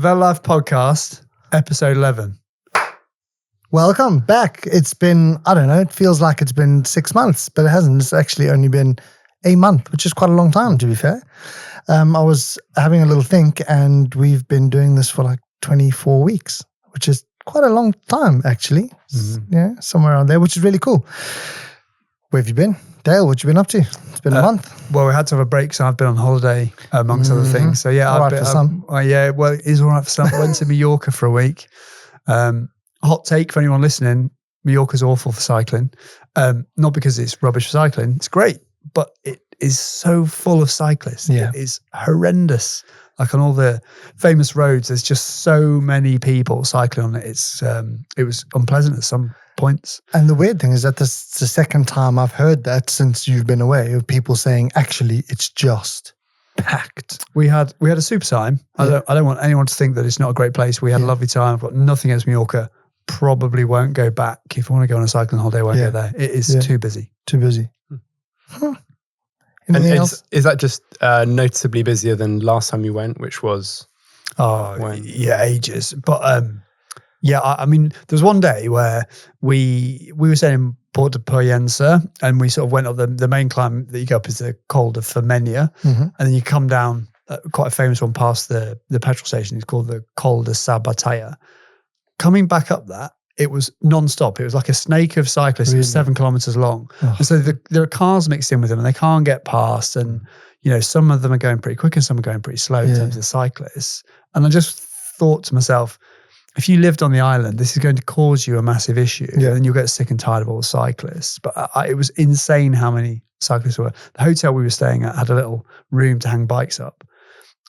The Life Podcast, episode 11. Welcome back. It's been, I don't know, it feels like it's been 6 months, but it hasn't. It's actually only been a month, which is quite a long time, to be fair. I was having a little think, and we've been doing this for like 24 weeks, which is quite a long time, actually. Yeah, somewhere around there, which is really cool. Where have you been? Dale, what you been up to? It's been a month. Well, we had to have a break, so I've been on holiday, amongst other things. So yeah, all right for some. Yeah, well, it is all right for some. Went to Majorca for a week. Hot take for anyone listening, Majorca's awful for cycling. Not because it's rubbish for cycling. It's great, but it is so full of cyclists. Yeah. It is horrendous. Like on all the famous roads, there's just so many people cycling on it. It was unpleasant at some points. And the weird thing is that this is the second time I've heard that since you've been away, of people saying, actually, it's just packed. We had a super time. I don't want anyone to think that it's not a great place. We had a lovely time. I've got nothing against Majorca. Probably won't go back. If I want to go on a cycling holiday, I won't go there. It is too busy. Too busy. Huh. And is that just noticeably busier than last time you went, which was? Ages. But I mean, there was one day where we were staying in Podiums, and we sort of went up the main climb that you go up is the Col de Femenia, and then you come down quite a famous one past the petrol station. It's called the Col de Sabataya. Coming back up that, it was non-stop. It was like a snake of cyclists. Really? 7 kilometers long. Oh. And so there are cars mixed in with them, and they can't get past. And, you know, some of them are going pretty quick and some are going pretty slow in terms of cyclists. And I just thought to myself, if you lived on the island, this is going to cause you a massive issue. Yeah. And you'll get sick and tired of all the cyclists. But it was insane how many cyclists were. The hotel we were staying at had a little room to hang bikes up.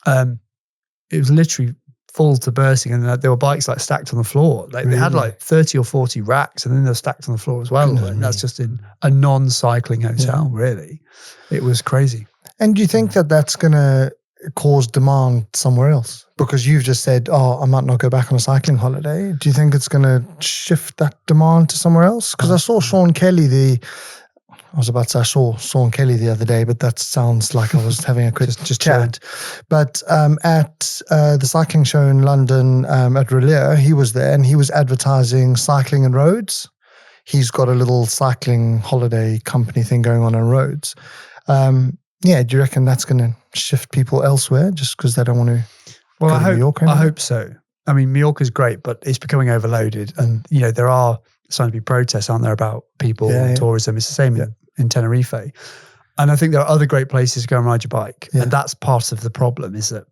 It was literally full to bursting, and there were bikes like stacked on the floor. Like they had like 30 or 40 racks, and then they were stacked on the floor as well. And that's just in a non-cycling hotel, really. It was crazy. And do you think that that's going to cause demand somewhere else? Because you've just said, I might not go back on a cycling holiday. Do you think it's going to shift that demand to somewhere else? Because I saw Sean Kelly, I was about to say I saw Sean Kelly the other day, but that sounds like I was having a quick just chat. But at the cycling show in London at Relais, he was there and he was advertising cycling and roads. He's got a little cycling holiday company thing going on roads. Do you reckon that's going to shift people elsewhere just because they don't want to go to Majorca? I hope so. I mean, Majorca's great, but it's becoming overloaded. And, you know, there are starting to be protests, aren't there, about people and tourism. It's the same in Tenerife. And I think there are other great places to go and ride your bike. Yeah. And that's part of the problem is that,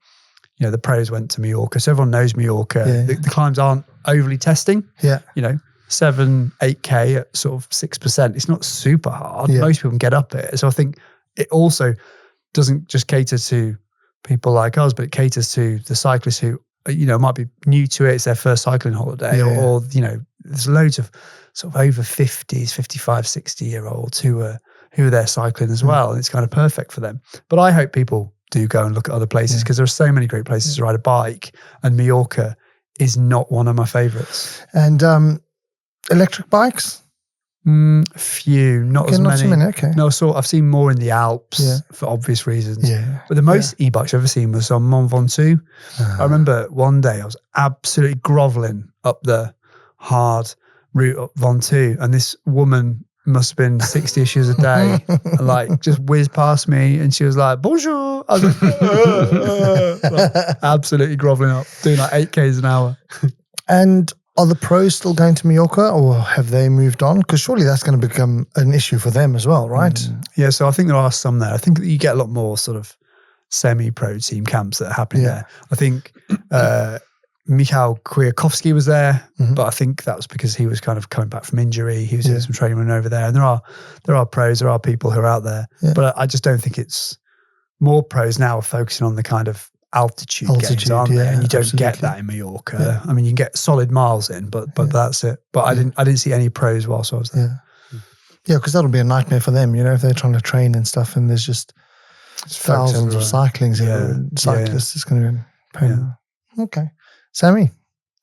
you know, the pros went to Majorca. So everyone knows Majorca. Yeah. The climbs aren't overly testing. Yeah. You know, 7-8K at sort of 6%. It's not super hard. Yeah. Most people can get up it. So I think it also doesn't just cater to people like us, but it caters to the cyclists who, you know, might be new to it. It's their first cycling holiday or, you know, there's loads of sort of over 50s, 55, 60-year-olds who are there cycling as well. And it's kind of perfect for them. But I hope people do go and look at other places because there are so many great places to ride a bike, and Majorca is not one of my favorites. And electric bikes? Few, not as many. Okay. No, so I've seen more in the Alps for obvious reasons. Yeah. But the most e-bikes I've ever seen was on Mont Ventoux. I remember one day I was absolutely groveling up the hard route up Ventoux, and this woman must have been 60-ish years a day, and like just whizzed past me, and she was like, "Bonjour." I was like, absolutely groveling up, doing like 8Ks an hour. And are the pros still going to Majorca, or have they moved on? Because surely that's going to become an issue for them as well, right? Yeah, so I think there are some there. I think that you get a lot more sort of semi-pro team camps that are happening there. I think Michał Kwiatkowski was there, but I think that was because he was kind of coming back from injury. He was doing some training over there. And there are pros, there are people who are out there. Yeah. But I just don't think it's more pros now are focusing on the kind of altitude games, aren't they? And you don't get that in Majorca. Yeah. I mean, you can get solid miles in, but that's it. But I didn't see any pros whilst I was there. Yeah, because that'll be a nightmare for them, you know, if they're trying to train and stuff, and there's just thousands of cyclists. It's going to be a pain. Yeah. Okay. Sammy,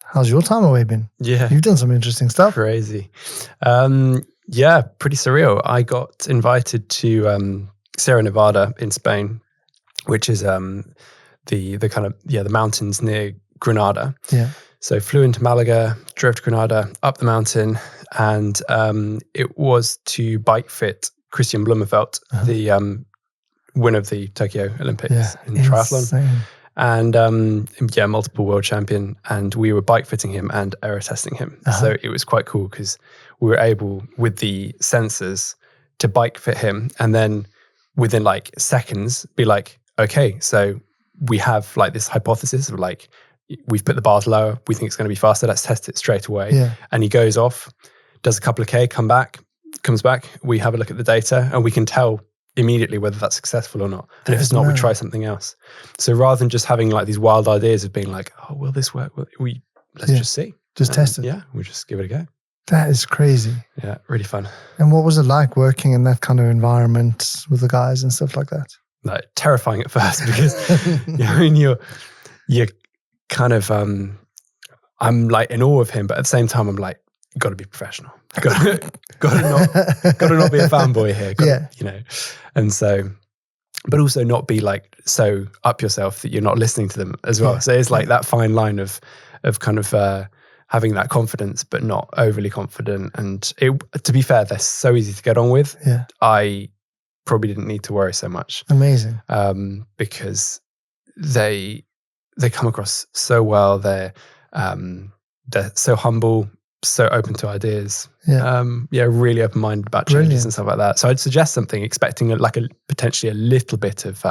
how's your time away been? Yeah. You've done some interesting stuff. Crazy. Pretty surreal. I got invited to Sierra Nevada in Spain, which is the kind of, the mountains near Granada. Yeah. So flew into Malaga, drove to Granada, up the mountain, and it was to bike fit Christian Blumenfeld, the winner of the Tokyo Olympics in triathlon. And multiple world champion. And we were bike fitting him and aero testing him. So it was quite cool because we were able, with the sensors, to bike fit him, and then within like seconds be like, okay, so we have like this hypothesis of like, we've put the bars lower, we think it's going to be faster, let's test it straight away. Yeah. And he goes off, does a couple of K, comes back, we have a look at the data, and we can tell immediately whether that's successful or not. And if it's not, we try something else. So rather than just having like these wild ideas of being like, oh, will this work? Let's just see. Just test it. Yeah, we'll just give it a go. That is crazy. Yeah, really fun. And what was it like working in that kind of environment with the guys and stuff like that? Like, terrifying at first because you're kind of I'm like in awe of him, but at the same time I'm like, got to be professional. Got to not be a fanboy here. And so, but also not be like so up yourself that you're not listening to them as well. So it's like that fine line of kind of having that confidence, but not overly confident. And to be fair, they're so easy to get on with. Yeah. I probably didn't need to worry so much. Amazing. Because they come across so well. They're so humble, so open to ideas. Really open-minded about changes and stuff like that. So I'd suggest something, expecting potentially a little bit of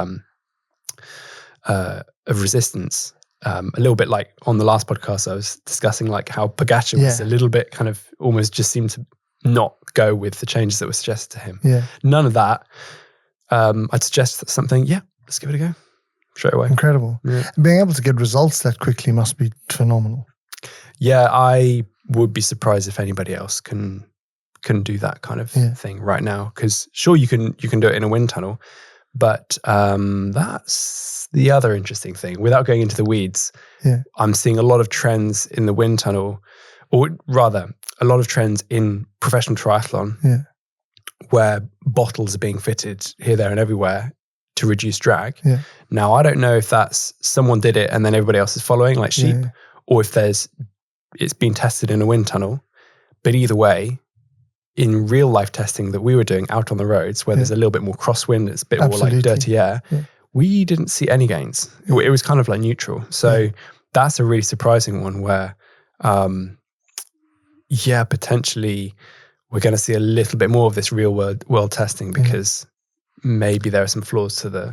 resistance. A little bit like on the last podcast, I was discussing like how Pogacar was a little bit kind of almost just seemed to not go with the changes that were suggested to him. Yeah. None of that. I'd suggest something, let's give it a go straight away. Incredible. Yeah. Being able to get results that quickly must be phenomenal. Yeah, I would be surprised if anybody else can do that kind of thing right now. Because sure, you can do it in a wind tunnel, but that's the other interesting thing. Without going into the weeds, I'm seeing a lot of trends in the wind tunnel, or rather, a lot of trends in professional triathlon, where bottles are being fitted here, there, and everywhere to reduce drag. Yeah. Now, I don't know if that's someone did it and then everybody else is following like sheep, or if it's been tested in a wind tunnel. But either way, in real life testing that we were doing out on the roads, where there's a little bit more crosswind, it's a bit more like dirty air, we didn't see any gains. It was kind of like neutral. So that's a really surprising one where, potentially we're going to see a little bit more of this real world testing because maybe there are some flaws to that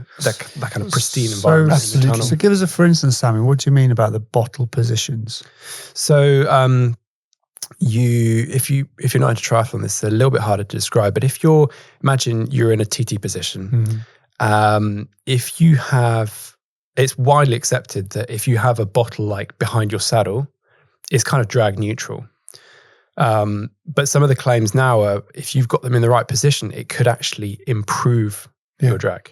kind of pristine environment. Absolutely. So give us a for instance, Sammy, what do you mean about the bottle positions? So if you're not into triathlon, this is a little bit harder to describe, but imagine you're in a TT position. If you have, it's widely accepted that if you have a bottle like behind your saddle, it's kind of drag neutral. But some of the claims now are, if you've got them in the right position, it could actually improve your drag.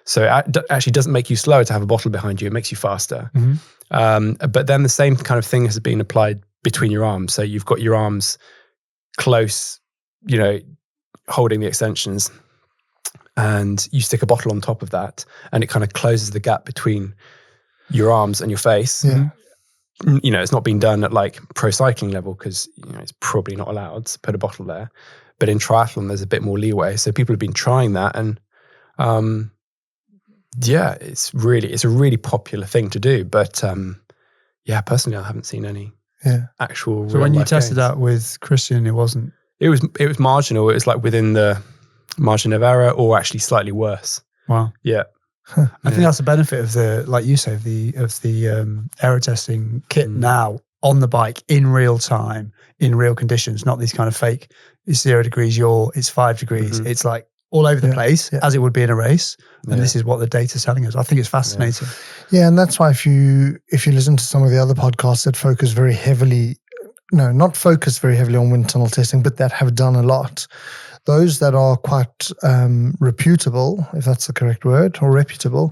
So it actually doesn't make you slower to have a bottle behind you, it makes you faster. But then the same kind of thing has been applied between your arms. So you've got your arms close, holding the extensions, and you stick a bottle on top of that, and it kind of closes the gap between your arms and your face. It's not been done at like pro cycling level because it's probably not allowed to put a bottle there. But in triathlon, there's a bit more leeway. So people have been trying that, and it's a really popular thing to do. But personally, I haven't seen any actual. So when you tested that with Christian, it wasn't. It was marginal. It was like within the margin of error, or actually slightly worse. Wow. Yeah. I think that's the benefit of the, like you say, of the aero testing kit now on the bike in real time, in real conditions, not these kind of fake. It's 0 degrees. It's 5 degrees. It's like all over the place as it would be in a race. And this is what the data's telling us. I think it's fascinating. Yeah, and that's why if you listen to some of the other podcasts that focus very heavily, not focus very heavily on wind tunnel testing, but that have done a lot. Those that are quite reputable, if that's the correct word, or reputable,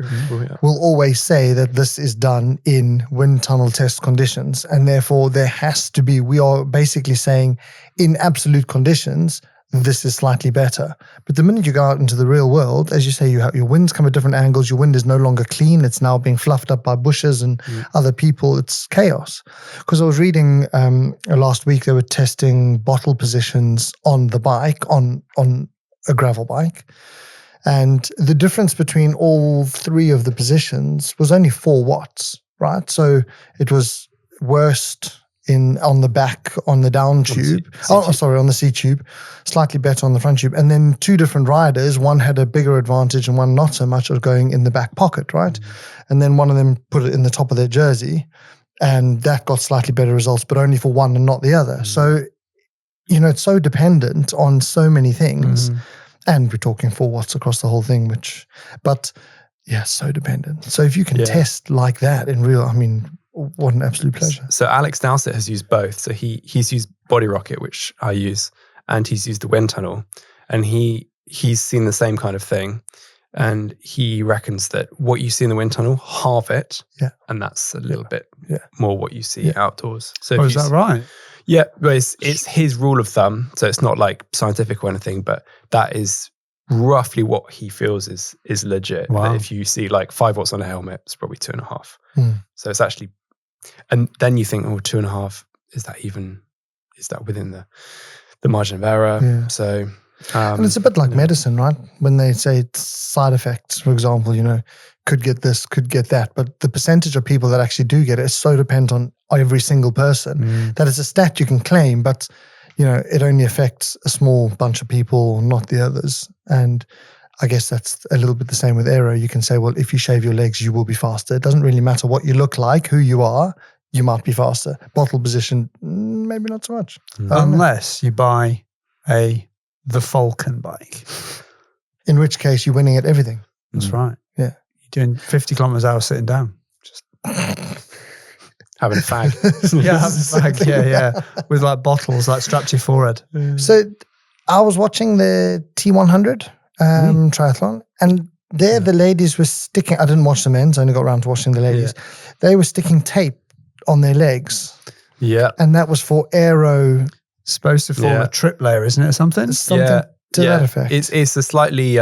will always say that this is done in wind tunnel test conditions. And therefore, there has to be, we are basically saying in absolute conditions, this is slightly better. But the minute you go out into the real world, as you say, your winds come at different angles. Your wind is no longer clean. It's now being fluffed up by bushes and other people. It's chaos. Because I was reading last week, they were testing bottle positions on the bike, on a gravel bike. And the difference between all three of the positions was only 4 watts, right? So it was worst on the back, on the down tube. On the C tube. Slightly better on the front tube. And then 2 different riders, one had a bigger advantage and one not so much, of going in the back pocket, right? And then one of them put it in the top of their jersey, and that got slightly better results, but only for one and not the other. So, it's so dependent on so many things. And we're talking 4 watts across the whole thing, so dependent. So if you can test like that in real, what an absolute pleasure. So Alex Dowsett has used both. So he's used Body Rocket, which I use, and he's used the wind tunnel. And he's seen the same kind of thing. And he reckons that what you see in the wind tunnel, halve it. Yeah. And that's a little bit more what you see outdoors. So is that right? Yeah, but it's his rule of thumb. So it's not like scientific or anything, but that is roughly what he feels is legit. Wow. That if you see like 5 watts on a helmet, it's probably 2.5. So it's actually, and then you think, 2.5, is that within the margin of error? Yeah. So, and it's a bit like medicine, right? When they say it's side effects, for example, could get this, could get that. But the percentage of people that actually do get it is so dependent on every single person that it's a stat you can claim, but it only affects a small bunch of people, not the others. And I guess that's a little bit the same with aero. You can say, well, if you shave your legs, you will be faster. It doesn't really matter what you look like, who you are, you might be faster. Bottle position, maybe not so much. Unless you buy the Falcon bike. In which case you're winning at everything. That's right. Yeah. You're doing 50 kilometers an hour sitting down. Just having a fag. having a fag. Yeah. With like bottles like strapped to your forehead. So I was watching the T100 triathlon, and there the ladies were sticking, I didn't watch the men's, I only got around to watching the ladies. They were sticking tape on their legs. Yeah. And that was for aero. Supposed to form a trip layer, isn't it, or something? Something to that effect. It's a slightly,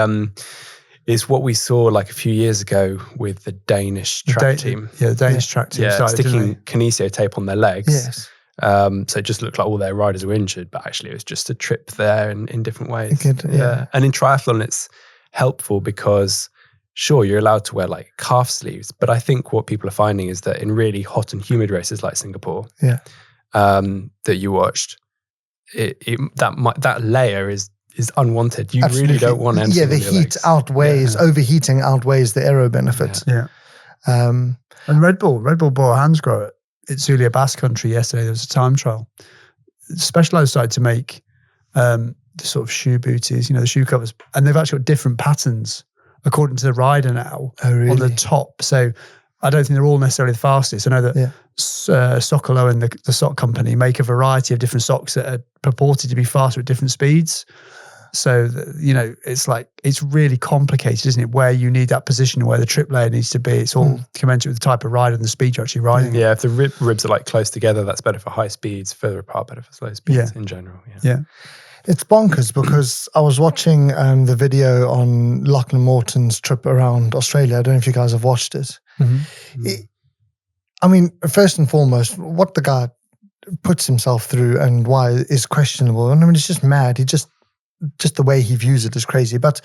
it's what we saw like a few years ago with the Danish track team. Yeah, the Danish track team. Started, sticking kinesio tape on their legs. Yes. So it just looked like all their riders were injured, but actually it was just a trip there in different ways. And in triathlon, it's helpful because sure, you're allowed to wear like calf sleeves, but I think what people are finding is that in really hot and humid races like Singapore, that you watched, that layer is unwanted. You really don't want anything. Yeah, the heat outweighs, overheating outweighs the aero benefit. Yeah. And Red Bull bought Hansgrohe at Zulia Basque Country yesterday. There was a time trial. Specialized started to make the sort of shoe booties, the shoe covers, and they've actually got different patterns according to the rider now on the top. So I don't think they're all necessarily the fastest. I know that Socolo and the sock company make a variety of different socks that are purported to be faster at different speeds. So, it's really complicated, isn't it? Where you need that position, where the trip layer needs to be. It's all commensurate with the type of rider and the speed you're actually riding. Yeah, if the ribs are like close together, that's better for high speeds. Further apart, better for slow speeds in general. Yeah. It's bonkers because I was watching the video on Lachlan Morton's trip around Australia. I don't know if you guys have watched it. First and foremost, what the guy puts himself through and why is questionable. And it's just mad. He just the way he views it is crazy. But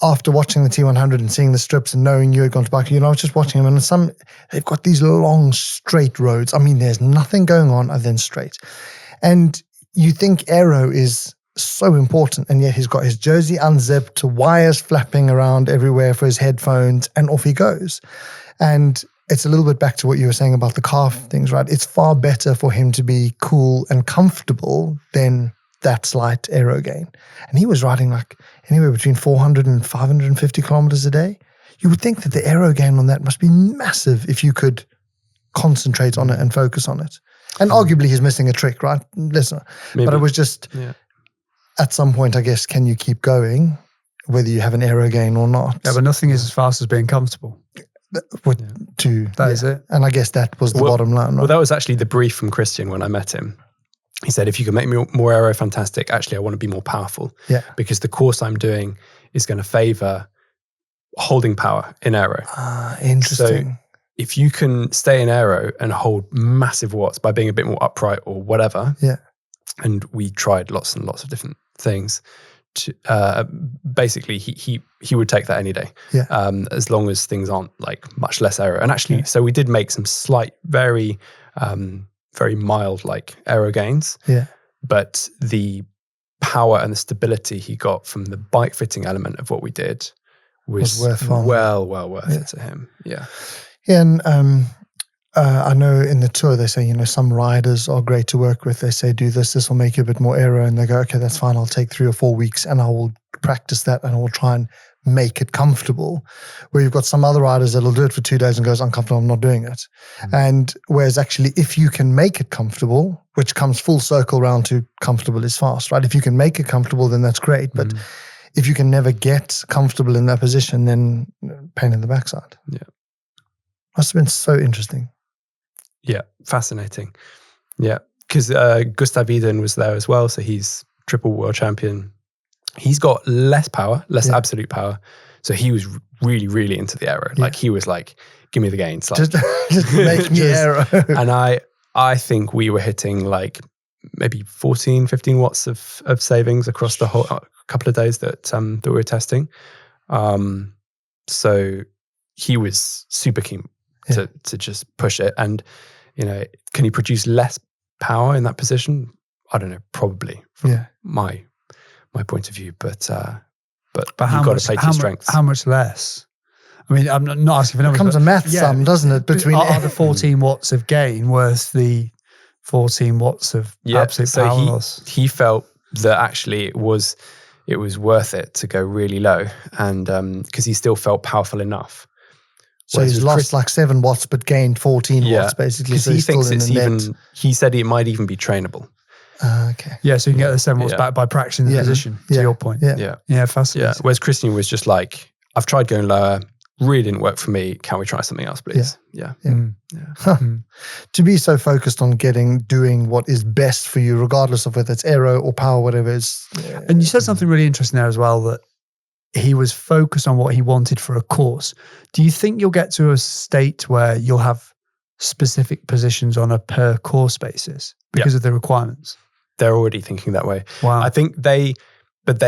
after watching the T100 and seeing the strips and knowing you had gone to bike, I was just watching him, and they've got these long straight roads. There's nothing going on other than straight. And you think aero is so important, and yet he's got his jersey unzipped, wires flapping around everywhere for his headphones, and off he goes. And it's a little bit back to what you were saying about the calf things, right? It's far better for him to be cool and comfortable than that slight aero gain. And he was riding like anywhere between 400 and 550 kilometers a day. You would think that the aero gain on that must be massive if you could concentrate on it and focus on it. And arguably he's missing a trick, right? Listen, but it was just at some point, I guess, can you keep going whether you have an aero gain or not? Yeah, but nothing is as fast as being comfortable. That is it. And I guess that was the bottom line, right? Well, that was actually the brief from Christian when I met him. he said, if you can make me more aero, fantastic. Actually, I want to be more powerful. Yeah. Because the course I'm doing is going to favor holding power in aero. Interesting. So if you can stay in aero and hold massive watts by being a bit more upright or whatever. Yeah. And we tried lots and lots of different things. Basically, he would take that any day. Yeah. As long as things aren't like much less aero. And actually, so we did make some slight, very mild like aero gains. Yeah. But the power and the stability he got from the bike fitting element of what we did was well worth it to him. Yeah. Yeah, and I know in the tour they say, some riders are great to work with. They say, do this will make you a bit more aero. And they go, okay, that's fine. I'll take 3 or 4 weeks and I will practice that and I will try and make it comfortable. Where you've got some other riders that'll do it for 2 days and goes, uncomfortable, I'm not doing it. And whereas actually, if you can make it comfortable, which comes full circle round to comfortable is fast, right? If you can make it comfortable, then that's great. But if you can never get comfortable in that position, then pain in the backside. Yeah. Must have been so interesting. Yeah, fascinating. Yeah, because Gustav Iden was there as well. So he's triple world champion. He's got less power, less absolute power. So he was really, really into the aero. Like he was like, give me the gains. Like, just make me aero. And I think we were hitting like maybe 14, 15 watts of savings across the whole couple of days that we were testing. So he was super keen to just push it. And, can he produce less power in that position? I don't know, probably from my point of view, but you've got to play to your strengths. How much less? I mean, I'm not asking for numbers. It becomes a math sum, doesn't it? Between are the 14 watts of gain worth the 14 watts of absolute power loss? He felt that actually it was worth it to go really low, and because he still felt powerful enough. So he's lost like 7 watts, but gained 14 watts, basically. So he thinks it's even. He said it might even be trainable. Okay. Yeah, so you can get the 7 watts back by practicing the position. To your point. Yeah, fascinating. Yeah. Whereas Christian was just like, I've tried going lower, really didn't work for me. Can we try something else, please? Yeah. To be so focused on doing what is best for you, regardless of whether it's aero or power, whatever it is. And you said something really interesting there as well, that he was focused on what he wanted for a course. Do you think you'll get to a state where you'll have specific positions on a per course basis because of the requirements? They're already thinking that way. Wow. I think they're at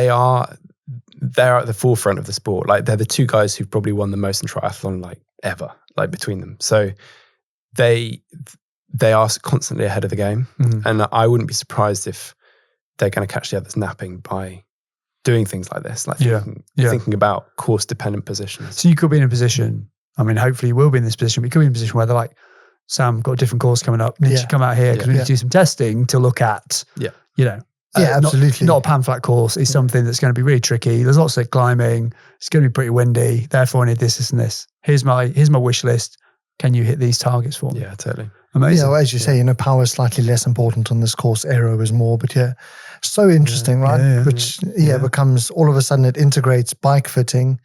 the forefront of the sport. Like they're the 2 guys who've probably won the most in triathlon like ever, like between them. So they are constantly ahead of the game. And I wouldn't be surprised if they're going to catch the others napping by doing things like this, like thinking about course dependent positions. So you could be in a position, I mean, hopefully you will be in this position, but you could be in a position where they're like, Sam, got a different course coming up. Need to come out here because we need to do some testing to look at, absolutely. Not a pan flat course. It's something that's going to be really tricky. There's lots of climbing. It's going to be pretty windy. Therefore, I need this and this. Here's my wish list. Can you hit these targets for me? Yeah, totally. Amazing. Yeah, well, as you say, power is slightly less important on this course. Aero is more, but so interesting, right? Which becomes, all of a sudden it integrates bike fitting,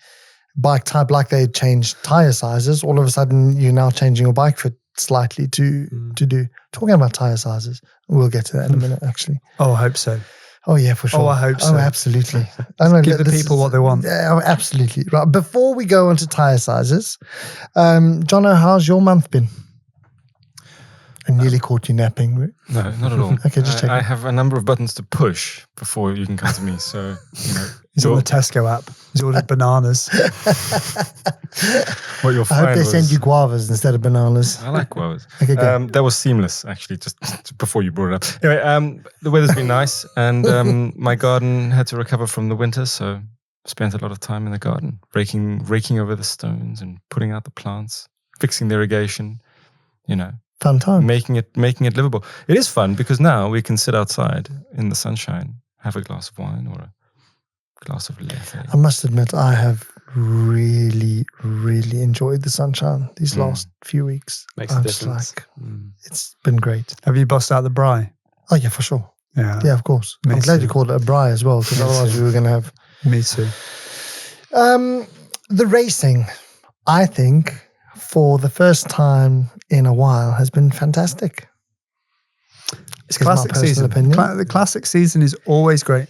bike type, like they changed tire sizes. All of a sudden you're now changing your bike fit slightly to do. Talking about tire sizes, we'll get to that in a minute, actually. Oh, I hope so. Oh, yeah, for sure. Oh, I hope so. Oh, absolutely. Give the people what they want. Yeah, absolutely. Right. Before we go on to tire sizes, Jono, how's your month been? I nearly caught you napping. No, not at all. Okay, just check. I have a number of buttons to push before you can come to me. So, He's on the Tesco app. He's ordered bananas. What you'll I find hope they send you guavas instead of bananas. I like guavas. Okay, go. That was seamless, actually, just before you brought it up. Anyway, the weather's been nice, and my garden had to recover from the winter, so spent a lot of time in the garden, raking over the stones and putting out the plants, fixing the irrigation, Fun time. making it livable. It is fun because now we can sit outside in the sunshine, have a glass of wine or a glass of lefe. I must admit, I have really, really enjoyed the sunshine these last few weeks. Makes a difference. It's been great. Have you bust out the braai? Oh, yeah, for sure. Yeah. Yeah, of course. Me I'm glad too. you called it a braai as well, because otherwise we were going to have... Me too. The racing, I think, for the first time in a while, has been fantastic. It's Is my classic personal season. opinion. The classic season is always great.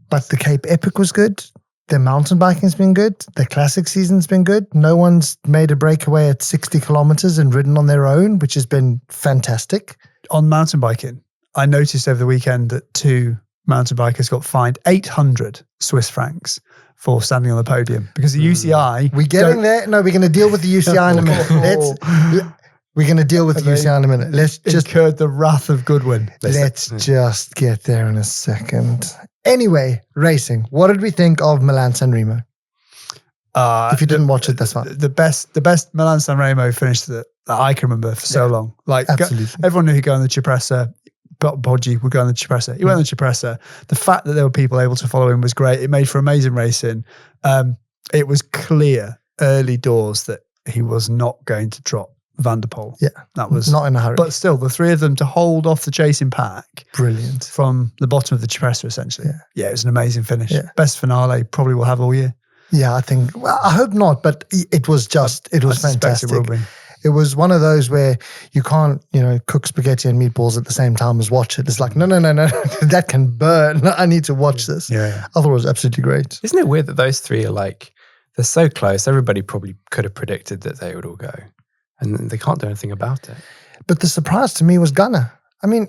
But the Cape Epic was good. The mountain biking's been good. The classic season's been good. No one's made a breakaway at 60 kilometers and ridden on their own, which has been fantastic. On mountain biking, I noticed over the weekend that 2 mountain bikers got fined 800 Swiss francs for standing on the podium because the UCI. We're getting there. No, we're going to deal with the UCI in a minute. We're going to deal with the UCI in a minute. Let's just incurred the wrath of Goodwin. Let's just get there in a second. Anyway, racing. What did we think of Milan-San Remo? If you didn't watch it, that's fine. The best Milan-San Remo finish that I can remember for so long. Like everyone knew he'd go on the Cipressa. Poggi would go on the Cipressa. He went on the Cipressa. The fact that there were people able to follow him was great. It made for amazing racing. It was clear early doors that he was not going to drop Van der Poel. Yeah. That was not in a hurry. But still, the 3 of them to hold off the chasing pack. Brilliant. From the bottom of the Cipressa, essentially. Yeah. It was an amazing finish. Yeah. Best finale probably we'll have all year. Yeah, I think, well, I hope not, but it was fantastic. It was one of those where you can't, cook spaghetti and meatballs at the same time as watch it. It's like, no, that can burn. I need to watch this. Yeah. I thought it was absolutely great. Isn't it weird that those 3 are like, they're so close. Everybody probably could have predicted that they would all go. And they can't do anything about it. But the surprise to me was Gunnar. I mean,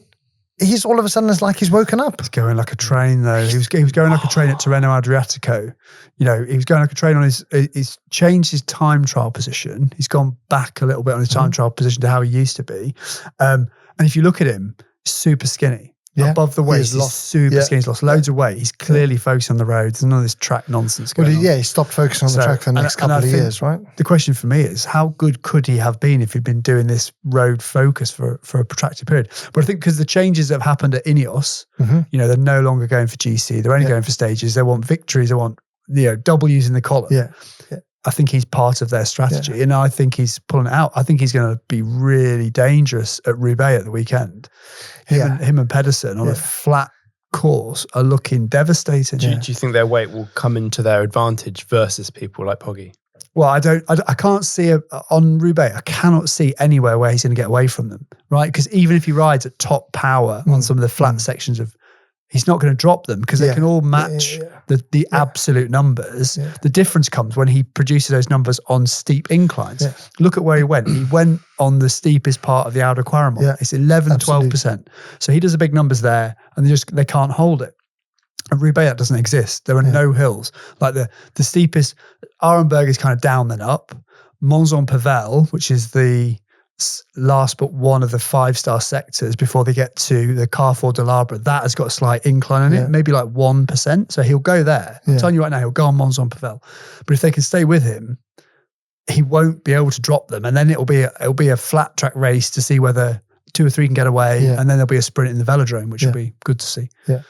he's all of a sudden, it's like he's woken up. He's going like a train, though. He was going like a train at Tirreno Adriatico. He was going like a train on he's changed his time trial position. He's gone back a little bit on his time trial position to how he used to be. And if you look at him, he's super skinny. Yeah. Above the waist, he's super skinny. He's lost loads of weight. He's clearly focused on the road. There's none of this track nonsence going on. He stopped focusing on the track for the next couple of years, right? The question for me is, how good could he have been if he'd been doing this road focus for a protracted period? But I think because the changes that have happened at Ineos, they're no longer going for GC. They're only going for stages. They want victories. They want W's in the column. Yeah. I think he's part of their strategy, and I think he's pulling it out. I think he's going to be really dangerous at Roubaix at the weekend. Him and Pedersen on a flat course are looking devastating. Do you think their weight will come into their advantage versus people like Poggi? Well, I can't see on Roubaix. I cannot see anywhere where he's going to get away from them, right? Because even if he rides at top power on some of the flat sections of, he's not going to drop them because they can all match the absolute numbers. Yeah. The difference comes when he produces those numbers on steep inclines. Yeah. Look at where he went. He went on the steepest part of the Outer Quaremont. Yeah. It's 11, 12%. So he does the big numbers there and they can't hold it. And Roubaix, that doesn't exist. There are no hills. Like the steepest, Arenberg is kind of down then up. Mons-en-Pavel, which is the last but one of the 5-star sectors before they get to the Carrefour de l'Arbre, that has got a slight incline in it, maybe like 1%. So he'll go there. I'm telling you right now, he'll go on Mons-en-Pavel. But if they can stay with him, he won't be able to drop them. And then it'll be a flat track race to see whether 2 or 3 can get away. And then there'll be a sprint in the velodrome, which will be good to see. Yeah.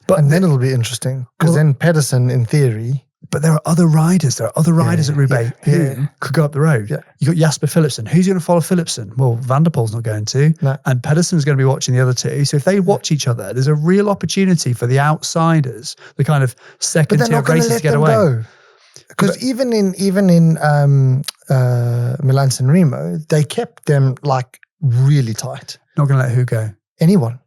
And then it'll be interesting because then Pedersen, in theory. But there are other riders. There are other riders at Roubaix who could go up the road. Yeah. You got Jasper Philipsen. Who's going to follow Philipsen? Well, Van der Poel's not going to. No. And Pedersen's going to be watching the other 2. So if they watch each other, there's a real opportunity for the outsiders, the kind of second tier races to get away. Because even in Milan-San Remo, they kept them like really tight. Not going to let who go? Anyone.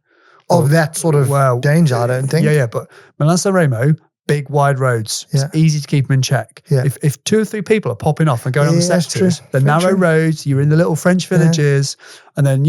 Of that sort of danger, I don't think. Yeah. But Milan-San Remo, big wide roads. It's easy to keep them in check. Yeah. If 2 or 3 people are popping off and going on the sectors, the narrow roads, you're in the little French villages, and then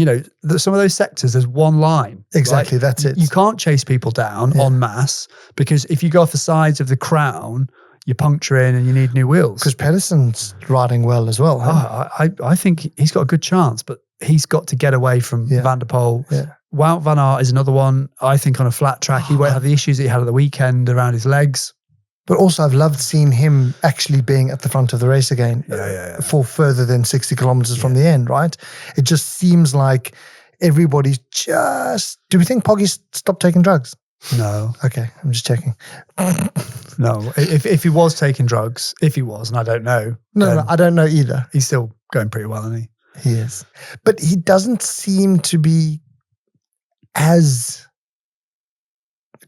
some of those sectors, there's one line. Exactly, that's it. You can't chase people down en masse because if you go off the sides of the crown, you're puncturing and you need new wheels. Because Pedersen's riding well as well. I think he's got a good chance, but he's got to get away from Van der Poel. Yeah. Wout van Aert is another one. I think on a flat track, he won't have the issues that he had at the weekend around his legs. But also, I've loved seeing him actually being at the front of the race again for further than 60 kilometers from the end, right? It just seems like everybody's just... Do we think Poggi stopped taking drugs? No. Okay, I'm just checking. No. If he was taking drugs, and I don't know. No, I don't know either. He's still going pretty well, isn't he? He is. But he doesn't seem to be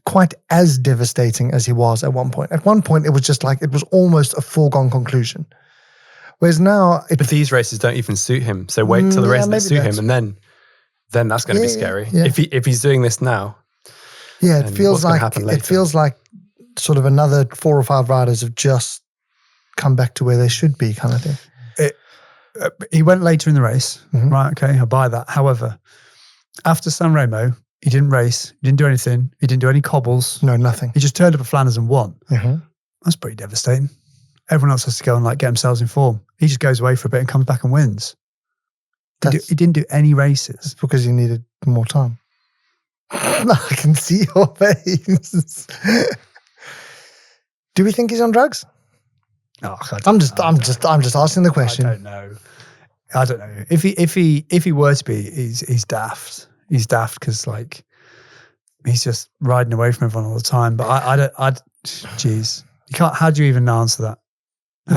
quite as devastating as he was at one point. At one point, it was just like, it was almost a foregone conclusion. Whereas now... But these races don't even suit him. So wait till the races that suit him and then then that's going to be scary. Yeah. If he's doing this now, it feels like sort of another 4 or 5 riders have just come back to where they should be, kind of thing. He went later in the race, right? Okay, I buy that. However, after San Remo, he didn't race, he didn't do anything, he didn't do any cobbles. No, nothing. He just turned up at Flanders and won. That's pretty devastating. Everyone else has to go and like get themselves in form. He just goes away for a bit and comes back and wins. He didn't do any races. It's because he needed more time. I can see your face. Do we think he's on drugs? Oh, I'm just asking the question. I don't know. If he were to be, he's daft. He's daft because like he's just riding away from everyone all the time. But geez, you can't. How do you even answer that?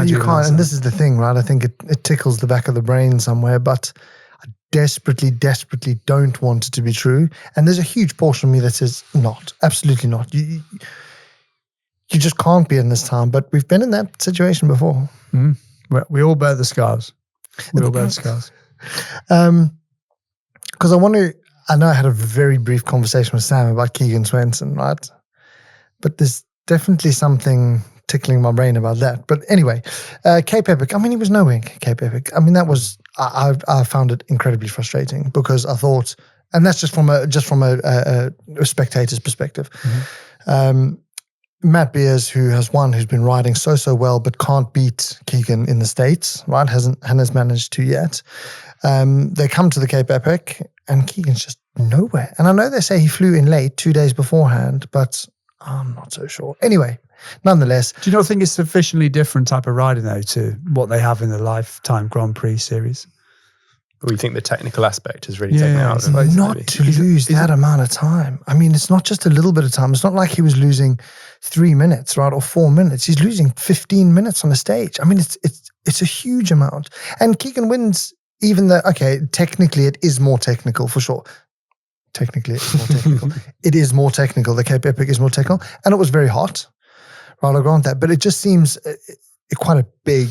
You can't. And this is the thing, right? I think it tickles the back of the brain somewhere, but I desperately don't want it to be true. And there's a huge portion of me that says not, absolutely not. You just can't be in this time. But we've been in that situation before. We all bear the scars. Because I know I had a very brief conversation with Sam about Keegan Swenson, right? But there's definitely something tickling my brain about that. But anyway, Cape Epic, I mean, he was nowhere in Cape Epic. I mean, that was, I found it incredibly frustrating because I thought, and that's just from a spectator's perspective. Matt Beers, who's been riding so well, but can't beat Keegan in the States, right? Hasn't managed to yet. They come to the Cape Epic and Keegan's just nowhere. And I know they say he flew in late 2 days beforehand, but I'm not so sure. Anyway, nonetheless. Do you not think it's a sufficiently different type of riding though to what they have in the Lifetime Grand Prix series? Or you think the technical aspect is really taken out of it? Not to lose that amount of time. I mean, it's not just a little bit of time. It's not like he was losing 3 minutes, right, or 4 minutes. He's losing 15 minutes on a stage. I mean, it's a huge amount. And Keegan wins, even though, okay, technically it is more technical for sure. Technically it's more technical. It is more technical. The Cape Epic is more technical. And it was very hot. Right, I'll grant that. But it just seems quite a big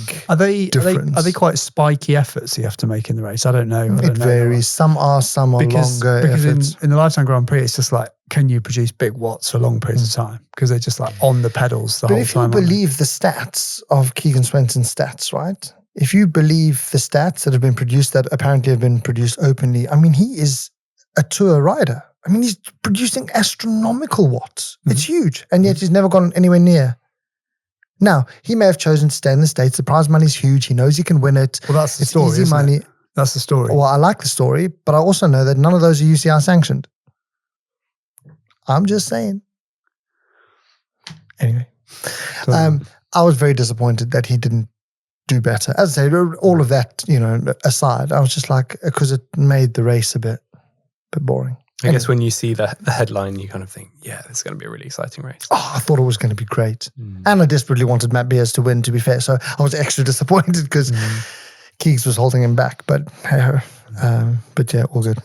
difference. Are they quite spiky efforts you have to make in the race? I don't know. It varies. Some are longer efforts. In the Lifetime Grand Prix, it's just like, can you produce big watts for long periods of time? Because they're just like on the pedals the whole time. But if you believe the stats of Keegan Swenson's stats, right? If you believe the stats that have been produced, that apparently have been produced openly, I mean, he is a tour rider. I mean, he's producing astronomical watts. It's huge. And yet he's never gone anywhere near. Now, he may have chosen to stay in the States. The prize money is huge. He knows he can win it. Well, that's the story, easy money. It? That's the story. Well, I like the story, but I also know that none of those are UCI sanctioned. I'm just saying. Anyway, I was very disappointed that he didn't do better. As I say, all of that, aside, I was just like, because it made the race a bit boring. I guess when you see the headline, you kind of think, yeah, this is going to be a really exciting race. Oh, I thought it was going to be great. And I desperately wanted Matt Beers to win, to be fair. So I was extra disappointed because Keegs was holding him back. But yeah, all good.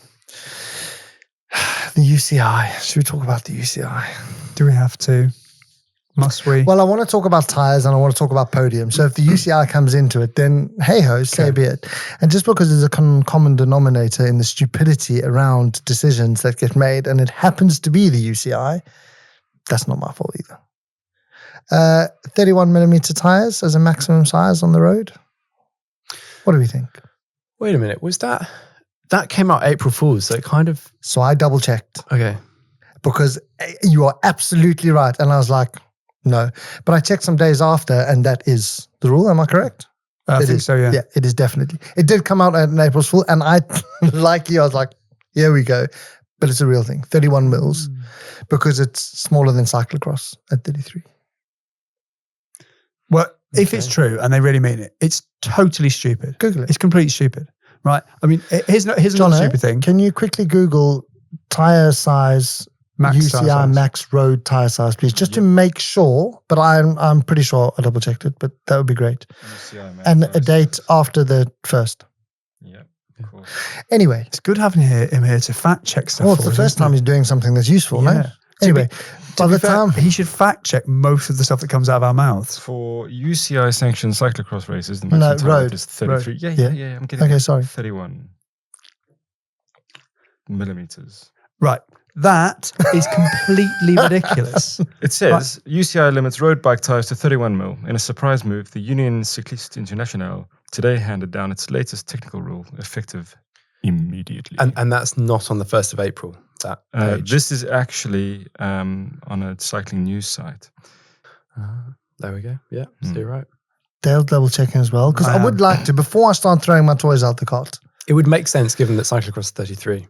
The UCI. Should we talk about the UCI? Do we have to? Must we? Well, I want to talk about tyres and I want to talk about podium. So if the UCI comes into it, then hey-ho, so be it. And just because there's a common denominator in the stupidity around decisions that get made, and it happens to be the UCI, that's not my fault either. 31 millimeter tyres as a maximum size on the road. What do we think? Wait a minute. Was that came out April Fool's? So it kind of... So I double checked. Okay. Because you are absolutely right. And I was like, no. But I checked some days after, and that is the rule. Am I correct? I think so, yeah. Yeah, it is definitely. It did come out at an April Fool, and I, like you, I was like, here we go. But it's a real thing, 31 mils, because it's smaller than cyclocross at 33. Well, if it's true, and they really mean it, it's totally stupid. Google it. It's completely stupid, right? I mean, here's another stupid thing. Can you quickly Google tyre size, max UCI size. max road tyre size, please, just to make sure. But I'm pretty sure I double checked it, but that would be great. And a date after the first. Yeah, cool. Anyway, it's good having him here to fact check stuff. Well, it's the first time he's doing something that's useful, yeah. no? Anyway, by the time he should fact check most of the stuff that comes out of our mouths. For UCI sanctioned cyclocross races, the maximum time road is 33. Road. Yeah. I'm getting 31. millimeters. Right. That is completely ridiculous. It says UCI limits road bike tires to 31 mil. In a surprise move, the Union Cycliste Internationale today handed down its latest technical rule, effective immediately. And that's not on the 1st of April, that page. This is actually on a cycling news site. There we go. Yeah, so you're right. They'll double checking as well, because I would like to, before I start throwing my toys out the cart. It would make sense given that cyclocross is 33.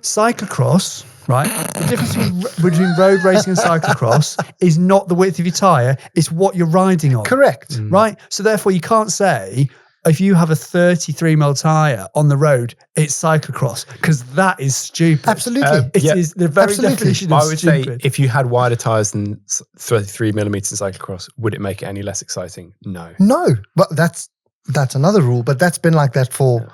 Cyclocross, right? The difference between road racing and cyclocross is not the width of your tyre, it's what you're riding on. Correct. Right? So therefore you can't say, if you have a 33 mil tyre on the road, it's cyclocross, because that is stupid. Absolutely. It is the very definition of I would stupid. say if you had wider tyres than 33 millimeters in cyclocross, would it make it any less exciting? No. No, but that's another rule, but that's been like that for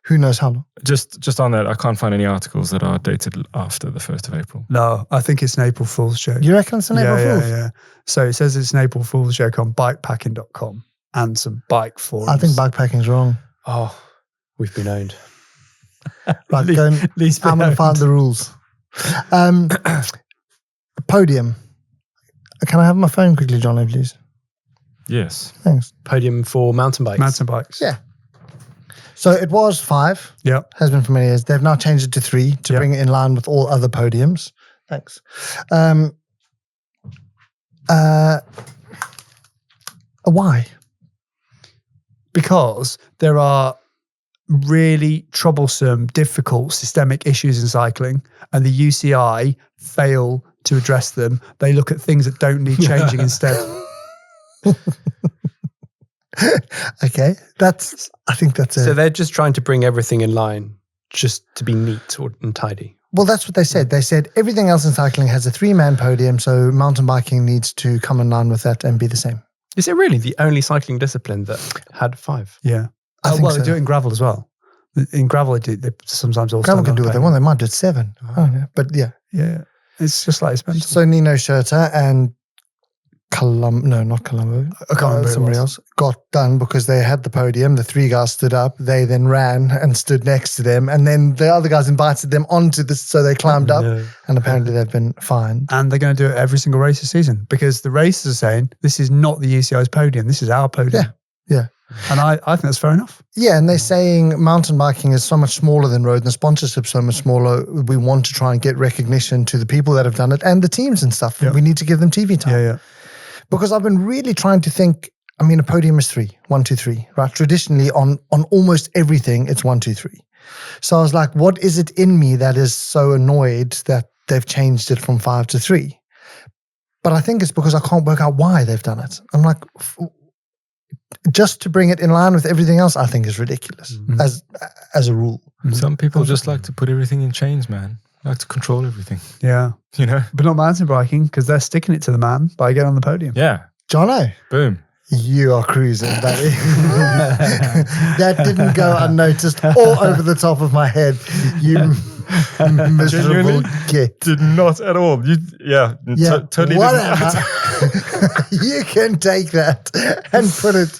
who knows how long. Just on that, I can't find any articles that are dated after the 1st of April. No, I think it's an April Fool's joke. You reckon it's an April Fool's? Yeah. So it says it's an April Fool's joke on bikepacking.com and some bike forums. I think bikepacking's wrong. Oh, we've been owned. Right, I'm going to find the rules. Podium. Can I have my phone quickly, Johnny, please? Yes. Thanks. Podium for mountain bikes. Mountain bikes. Yeah. So it was 5. Yep. Has been for many years. They've now changed it to 3 to bring it in line with all other podiums. Thanks. Why? Because there are really troublesome, difficult, systemic issues in cycling, and the UCI fail to address them. They look at things that don't need changing instead. Okay, I think that's it. So they're just trying to bring everything in line just to be neat and tidy. Well, that's what they said. They said everything else in cycling has a 3-man podium, so mountain biking needs to come in line with that and be the same. Is it really the only cycling discipline that had 5? Yeah. I think well, so. they do it in gravel as well. In gravel, they sometimes also Gravel can do what they want. They might do it 7. I don't know. But yeah. Yeah. It's just like it's mental. So Nino Schurter and not Colombo. I can't remember somebody else got done because they had the podium. The 3 guys stood up. They then ran and stood next to them. And then the other guys invited them onto this. So they climbed up and apparently they've been fined. And they're going to do it every single race this season because the racers are saying, this is not the UCI's podium. This is our podium. Yeah. And I think that's fair enough. Yeah, and they're saying mountain biking is so much smaller than road and the sponsorship's so much smaller. We want to try and get recognition to the people that have done it and the teams and stuff. Yeah. We need to give them TV time. Yeah. Because I've been really trying to think, I mean, a podium is 3, 1, 2, 3, right? Traditionally on almost everything, it's 1, 2, 3. So I was like, what is it in me that is so annoyed that they've changed it from 5 to 3? But I think it's because I can't work out why they've done it. I'm like, just to bring it in line with everything else, I think is ridiculous as a rule. Some people just like to put everything in chains, man. Like to control everything. Yeah. You know? But not mountain biking because they're sticking it to the man by getting on the podium. Yeah. Jono. Boom. You are cruising, buddy. That didn't go unnoticed all over the top of my head. You miserable git. Did not at all. Totally whatever. You can take that and put it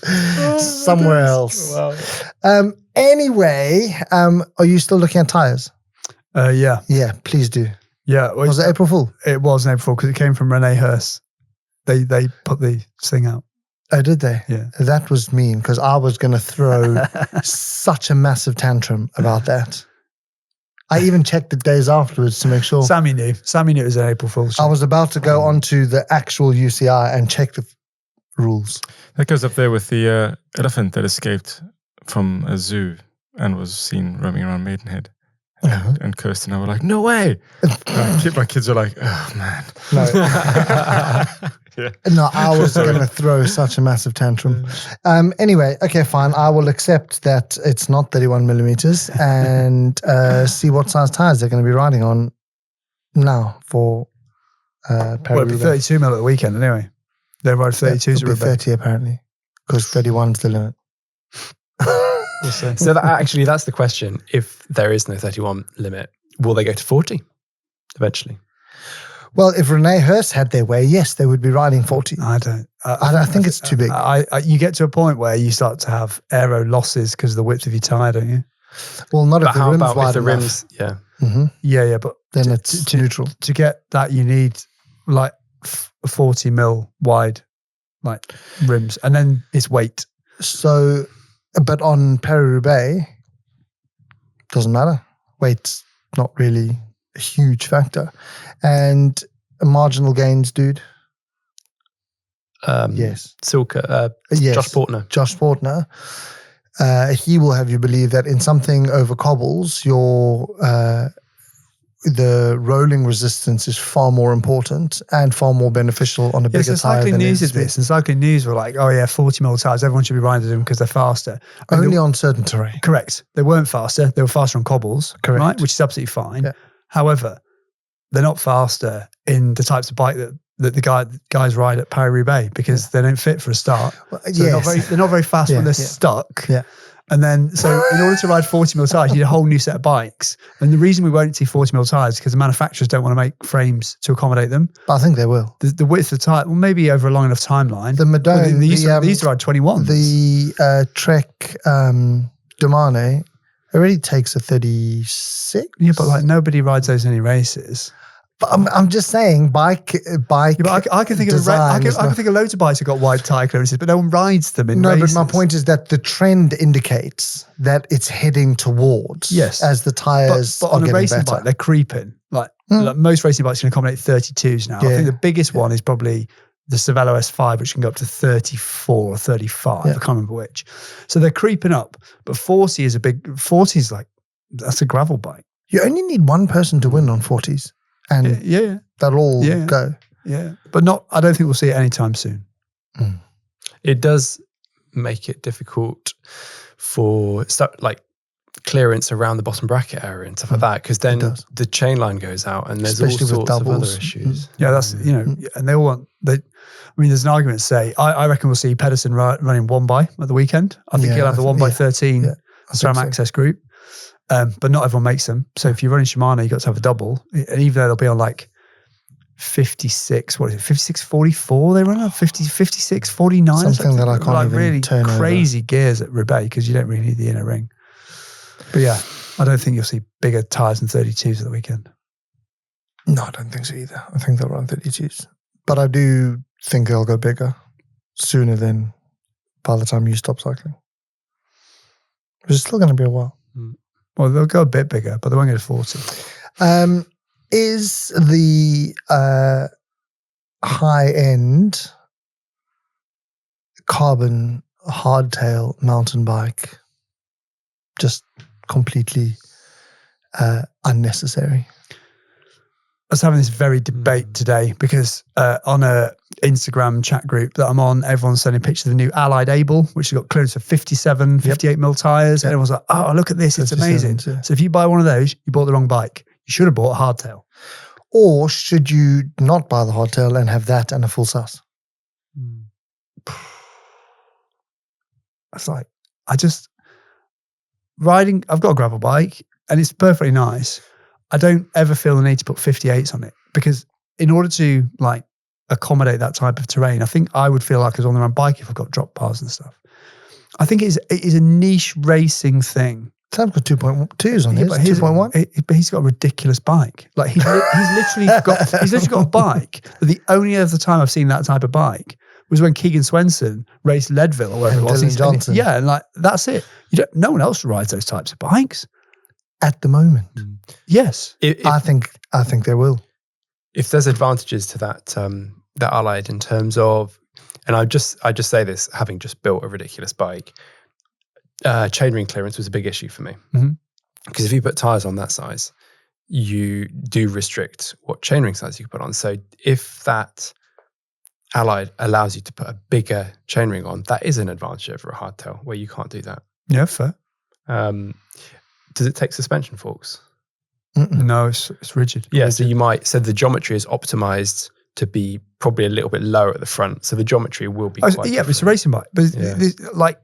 somewhere else. Wow. Anyway, are you still looking at tires? Yeah. Yeah, please do. Yeah. Was it April Fool? It was an April Fool because it came from Renee Hurst. They put the thing out. Oh, did they? Yeah. That was mean because I was going to throw such a massive tantrum about that. I even checked the days afterwards to make sure. Sammy knew. Sammy knew it was an April Fool's. I was about to go onto the actual UCI and check the rules. That goes up there with the elephant that escaped from a zoo and was seen roaming around Maidenhead. And Kirsten and I were like, no way. My kids are like, oh, man. No, I was going to throw such a massive tantrum. Anyway, okay, fine. I will accept that it's not 31 millimeters and see what size tires they're going to be riding on now for Well, it'll be 32 mil at the weekend anyway. They ride 32s. It'll be 30 apparently because 31's the limit. So that's the question. If there is no 31 limit, will they go to 40 eventually? Well, if Renee Hurst had their way, yes, they would be riding 40. I don't. I think it's too big. You get to a point where you start to have aero losses because of the width of your tyre, don't you? Well, not But if the how rim's about wide if the enough. rims? Yeah. Mm-hmm. Yeah, but Then it's neutral. To get that, you need like 40 mil wide like rims, and then it's weight. So, but on Paris-Roubaix, doesn't matter. Weight's not really a huge factor. And marginal gains, dude. Yes. Silka, Yes. Josh Portner. Josh Portner. He will have you believe that in something over cobbles, the rolling resistance is far more important and far more beneficial on a bigger so tire Cycling than News it is did this, and Cycling News were like, oh yeah, 40 mil tires, everyone should be riding them because they're faster. And only on certain terrain. Correct. They weren't faster. They were faster on cobbles. Correct. Right? Which is absolutely fine. Yeah. However, they're not faster in the types of bike that the guys ride at Paris-Roubaix because they don't fit for a start. Well, So they're not very fast when they're stuck. Yeah. And then, so in order to ride 40 mil tires, you need a whole new set of bikes. And the reason we won't see 40 mil tires is because the manufacturers don't want to make frames to accommodate them. But I think they will. The width of the tire, well, maybe over a long enough timeline. The Madone, they used to ride 21s. The Trek Domane already takes a 36. Yeah, but like nobody rides those in any races. But I'm just saying, bike. Yeah, but I can think of I can think of loads of bikes that got wide tire clearances, but no one rides them in races. But my point is that the trend indicates that it's heading towards. Yes, as the tires but are on a getting racing better. bike, they're creeping. Like most racing bikes can accommodate 32s now. I think the biggest one is probably the Cervelo S5, which can go up to 34 or 35. I can't remember which. So they're creeping up. But 40 is that's a gravel bike. You only need one person to win on 40s. And that'll all go. Yeah. But I don't think we'll see it anytime soon. Mm. It does make it difficult for stuff like clearance around the bottom bracket area and stuff like that, because then the chain line goes out and there's especially all sorts of other doubles. issues. Yeah, that's, and they all want, there's an argument to say, I reckon we'll see Pedersen running 1x at the weekend. I think he'll have the 1x13 SRAM Access group. But not everyone makes them. So if you're running Shimano, you've got to have a double. And even though they'll be on like 56, 56.44 they run on? 56.49? Something that I can't like even really turn crazy gears at Roubaix because you don't really need the inner ring. But yeah, I don't think you'll see bigger tyres than 32s at the weekend. No, I don't think so either. I think they'll run 32s. But I do think they'll go bigger sooner than by the time you stop cycling. Which is still going to be a while. Well, they'll go a bit bigger, but they won't go to 40. Is the high-end carbon hardtail mountain bike just completely unnecessary? I was having this very debate today because on a Instagram chat group that I'm on, everyone's sending pictures of the new Allied Able, which has got clearance for 57, 58 mil tires. And everyone's like, oh, look at this, it's amazing. Yeah. So if you buy one of those, you bought the wrong bike. You should have bought a hardtail. Or should you not buy the hardtail and have that and a full sus? It's like, I've got a gravel bike and it's perfectly nice. I don't ever feel the need to put 58s on it because in order to like accommodate that type of terrain, I think I would feel like I was on the wrong bike if I've got drop bars and stuff. I think it is a niche racing thing. Sam's got 2.2s on his, but 2.1. But he's got a ridiculous bike. Like he's literally got a bike. That the only other time I've seen that type of bike was when Keegan Swenson raced Leadville or whatever it was. Dylan Johnson. And like that's it. No one else rides those types of bikes at the moment. Yes, I think they will. If there's advantages to that Allied in terms of, and I just say this having just built a ridiculous bike, chainring clearance was a big issue for me because if you put tires on that size, you do restrict what chainring size you can put on. So if that Allied allows you to put a bigger chainring on, that is an advantage over a hardtail where you can't do that. Yeah, fair. Does it take suspension forks? No, it's rigid. Yeah, rigid. So the geometry is optimized to be probably a little bit lower at the front. So the geometry will be quite different. It's a racing bike. But like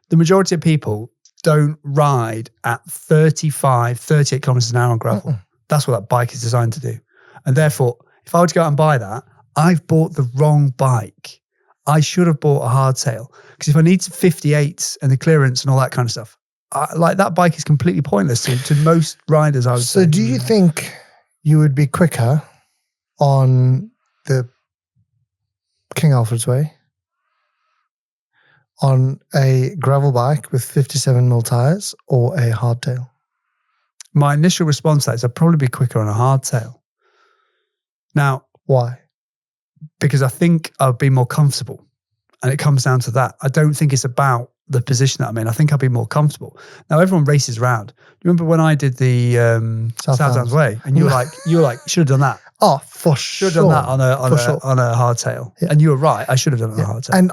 the majority of people don't ride at 35, 38 kilometers an hour on gravel. That's what that bike is designed to do. And therefore, if I were to go out and buy that, I've bought the wrong bike. I should have bought a hardtail. Because if I need 58s and the clearance and all that kind of stuff, like that bike is completely pointless to most riders, I would say. So do you think you would be quicker on the King Alfred's Way on a gravel bike with 57mm tires or a hardtail? My initial response to that is I'd probably be quicker on a hardtail. Now, why? Because I think I'd be more comfortable. And it comes down to that. I don't think it's about the position that I'm in. I think I'd be more comfortable. Now, everyone races around. You remember when I did the South Downs Way? And you were like, should have done that. Oh, for Should sure. have done that on a hardtail. Yeah. And you were right. I should have done it on a hardtail. And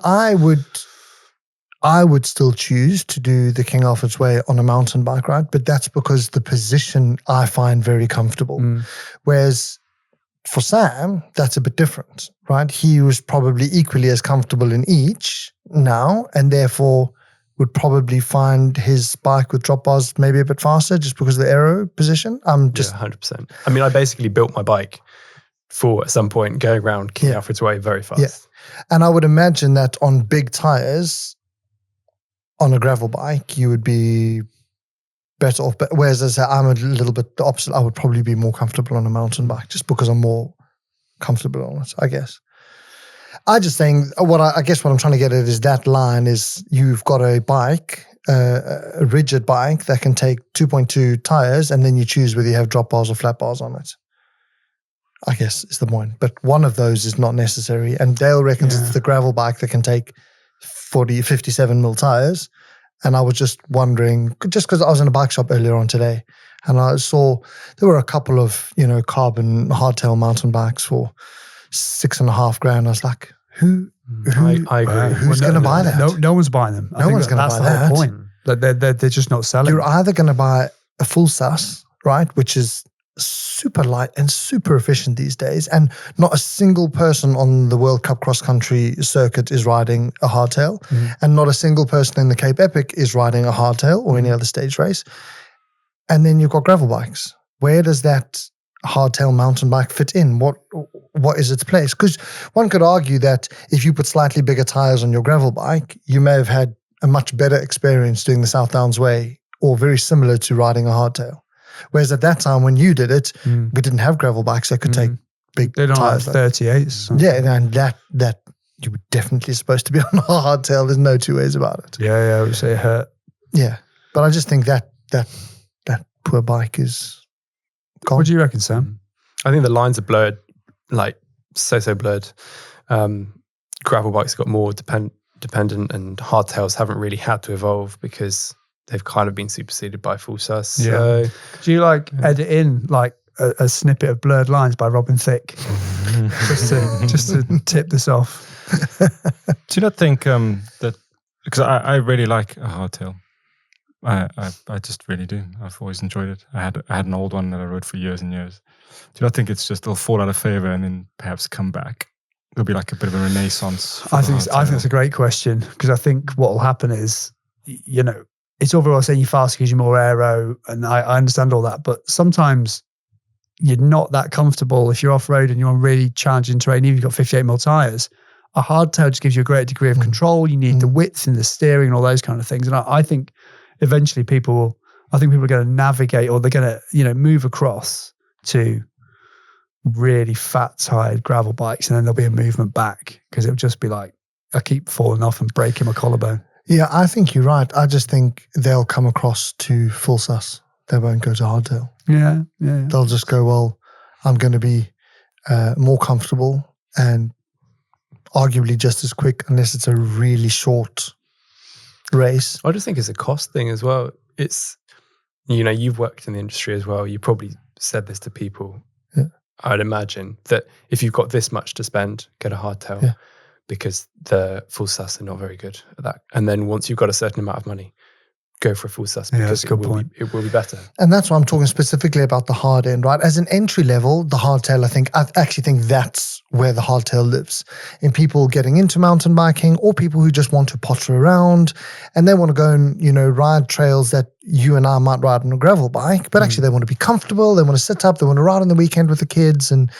I would still choose to do the King Alfred's Way on a mountain bike ride, but that's because the position I find very comfortable. Whereas for Sam, that's a bit different, right? He was probably equally as comfortable in each now, and therefore would probably find his bike with drop bars maybe a bit faster just because of the aero position. I'm just 100%. I mean, I basically built my bike for at some point going around King Alfred's Way very fast. Yeah. And I would imagine that on big tires, on a gravel bike, you would be better off. But whereas as I say, I'm a little bit the opposite. I would probably be more comfortable on a mountain bike just because I'm more comfortable on it, I guess. I just think I guess what I'm trying to get at is that line is you've got a bike, a rigid bike that can take 2.2 tires, and then you choose whether you have drop bars or flat bars on it. I guess is the point. But one of those is not necessary. And Dale reckons it's the gravel bike that can take 57mm tires. And I was just wondering, just because I was in a bike shop earlier on today, and I saw there were a couple of, carbon hardtail mountain bikes for $6,500. I was like, I agree. Who's going to buy that? No one's buying them. No one's going to buy that. That's the whole point. They're just not selling. You're either going to buy a full sus, right, which is super light and super efficient these days, and not a single person on the World Cup cross country circuit is riding a hardtail, and not a single person in the Cape Epic is riding a hardtail or any other stage race. And then you've got gravel bikes. Where does that hardtail mountain bike fit in? What is its place? Because one could argue that if you put slightly bigger tires on your gravel bike, you may have had a much better experience doing the South Downs Way, or very similar to riding a hardtail. Whereas at that time when you did it, we didn't have gravel bikes that could take big they don't tires. Have 38s. Yeah, and that you were definitely supposed to be on a hardtail. There's no two ways about it. Yeah, I would say it hurt. Yeah, but I just think that poor bike is gone. What do you reckon, Sam? I think the lines are blurred, like so blurred. Gravel bikes got more dependent, and hardtails haven't really had to evolve because they've kind of been superseded by full sus. Yeah. So, do you edit in a snippet of Blurred Lines by Robin Thicke just to tip this off? Do you not think that, because I really like a hardtail. I just really do. I've always enjoyed it. I had an old one that I rode for years and years. Do you not think it's just it'll fall out of favor and then perhaps come back? It'll be like a bit of a renaissance. I think that's a great question, because I think what will happen is, it's all very well saying you're faster because you're more aero, and I understand all that, but sometimes you're not that comfortable if you're off-road and you're on really challenging terrain, even if you've got 58mm tires. A hardtail just gives you a great degree of control. You need the width in the steering and all those kind of things. And I think eventually people are going to navigate, or they're going to, move across to really fat-tired gravel bikes, and then there'll be a movement back, because it'll just be like, I keep falling off and breaking my collarbone. Yeah, I think you're right. I just think they'll come across to full sus. They won't go to hardtail. Yeah. They'll just go, well, I'm going to be more comfortable and arguably just as quick, unless it's a really short race. I just think it's a cost thing as well. It's, you've worked in the industry as well. You probably said this to people. Yeah. I'd imagine that if you've got this much to spend, get a hardtail. Yeah. Because the full sus are not very good at that. And then once you've got a certain amount of money, go for a full sus, because it will be better. And that's why I'm talking specifically about the hard end, right? As an entry level, the hardtail, I actually think that's where the hardtail lives. In people getting into mountain biking, or people who just want to potter around and they want to go and, ride trails that you and I might ride on a gravel bike, but actually they want to be comfortable, they want to sit up, they want to ride on the weekend with the kids. And,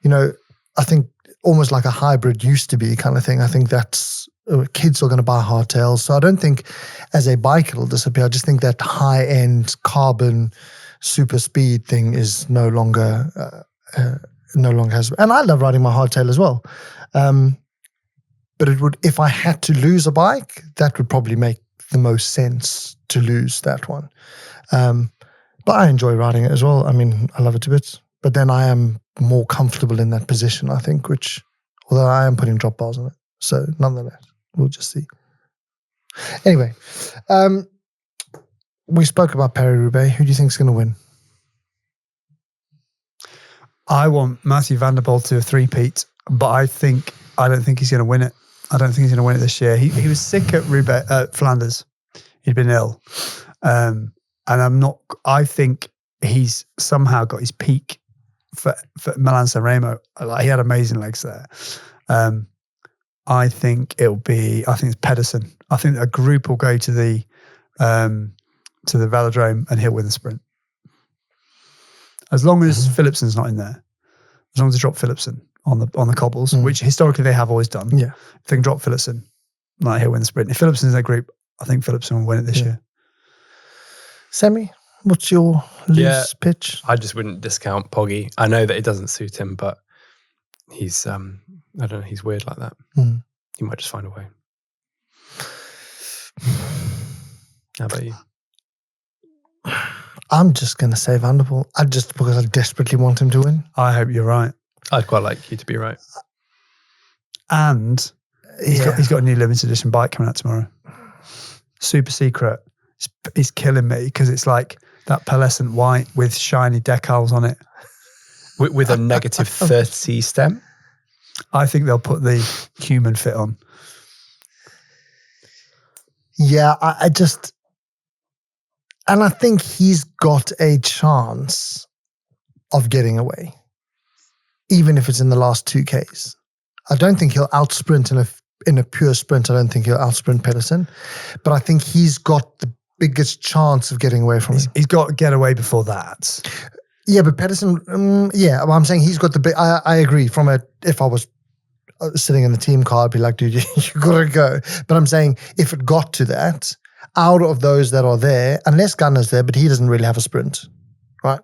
I think almost like a hybrid used to be kind of thing. I think that's kids are going to buy hardtails. So I don't think as a bike it'll disappear. I just think that high-end carbon super speed thing is no longer has. And I love riding my hardtail as well. But it would, if I had to lose a bike, that would probably make the most sense to lose that one. But I enjoy riding it as well. I mean, I love it to bits. But then I am more comfortable in that position, I think, which, although I am putting drop bars on it. So nonetheless, we'll just see. Anyway, we spoke about Paris-Roubaix. Who do you think is going to win? I want Mathieu van der Poel to a three-peat, but I don't think he's going to win it. I don't think he's going to win it this year. He was sick at Flanders. He'd been ill. And I think he's somehow got his peak for Milan-San Remo. Like, he had amazing legs there. I think it's Pedersen. I think a group will go to the velodrome and he'll win the sprint. As long as Philipsen's not in there. As long as they drop Philipsen on the cobbles, which historically they have always done. Yeah. If they can drop Philipsen, he'll win the sprint. If Philipsen's in that group, I think Philipsen will win it this year. Semi, what's your loose pitch? I just wouldn't discount Poggy. I know that it doesn't suit him, but he's I don't know, he's weird like that. He might just find a way. How about you? I'm just going to say Van der Poel. Because I desperately want him to win. I hope you're right. I'd quite like you to be right. And he's got a new limited edition bike coming out tomorrow. Super secret. It's killing me because it's like that pearlescent white with shiny decals on it. With a negative 30 stem? I think they'll put the human fit on. Yeah, and I think he's got a chance of getting away, even if it's in the last 2Ks. I don't think he'll outsprint in a pure sprint. I don't think he'll outsprint Pedersen, but I think he's got the biggest chance of getting away from him. He's got to get away before that. Yeah, but Pedersen, well, I'm saying he's got the big. I agree. If I was sitting in the team car, I'd be like, dude, you gotta go. But I'm saying if it got to that, out of those that are there, unless Gunner's there, but he doesn't really have a sprint, right?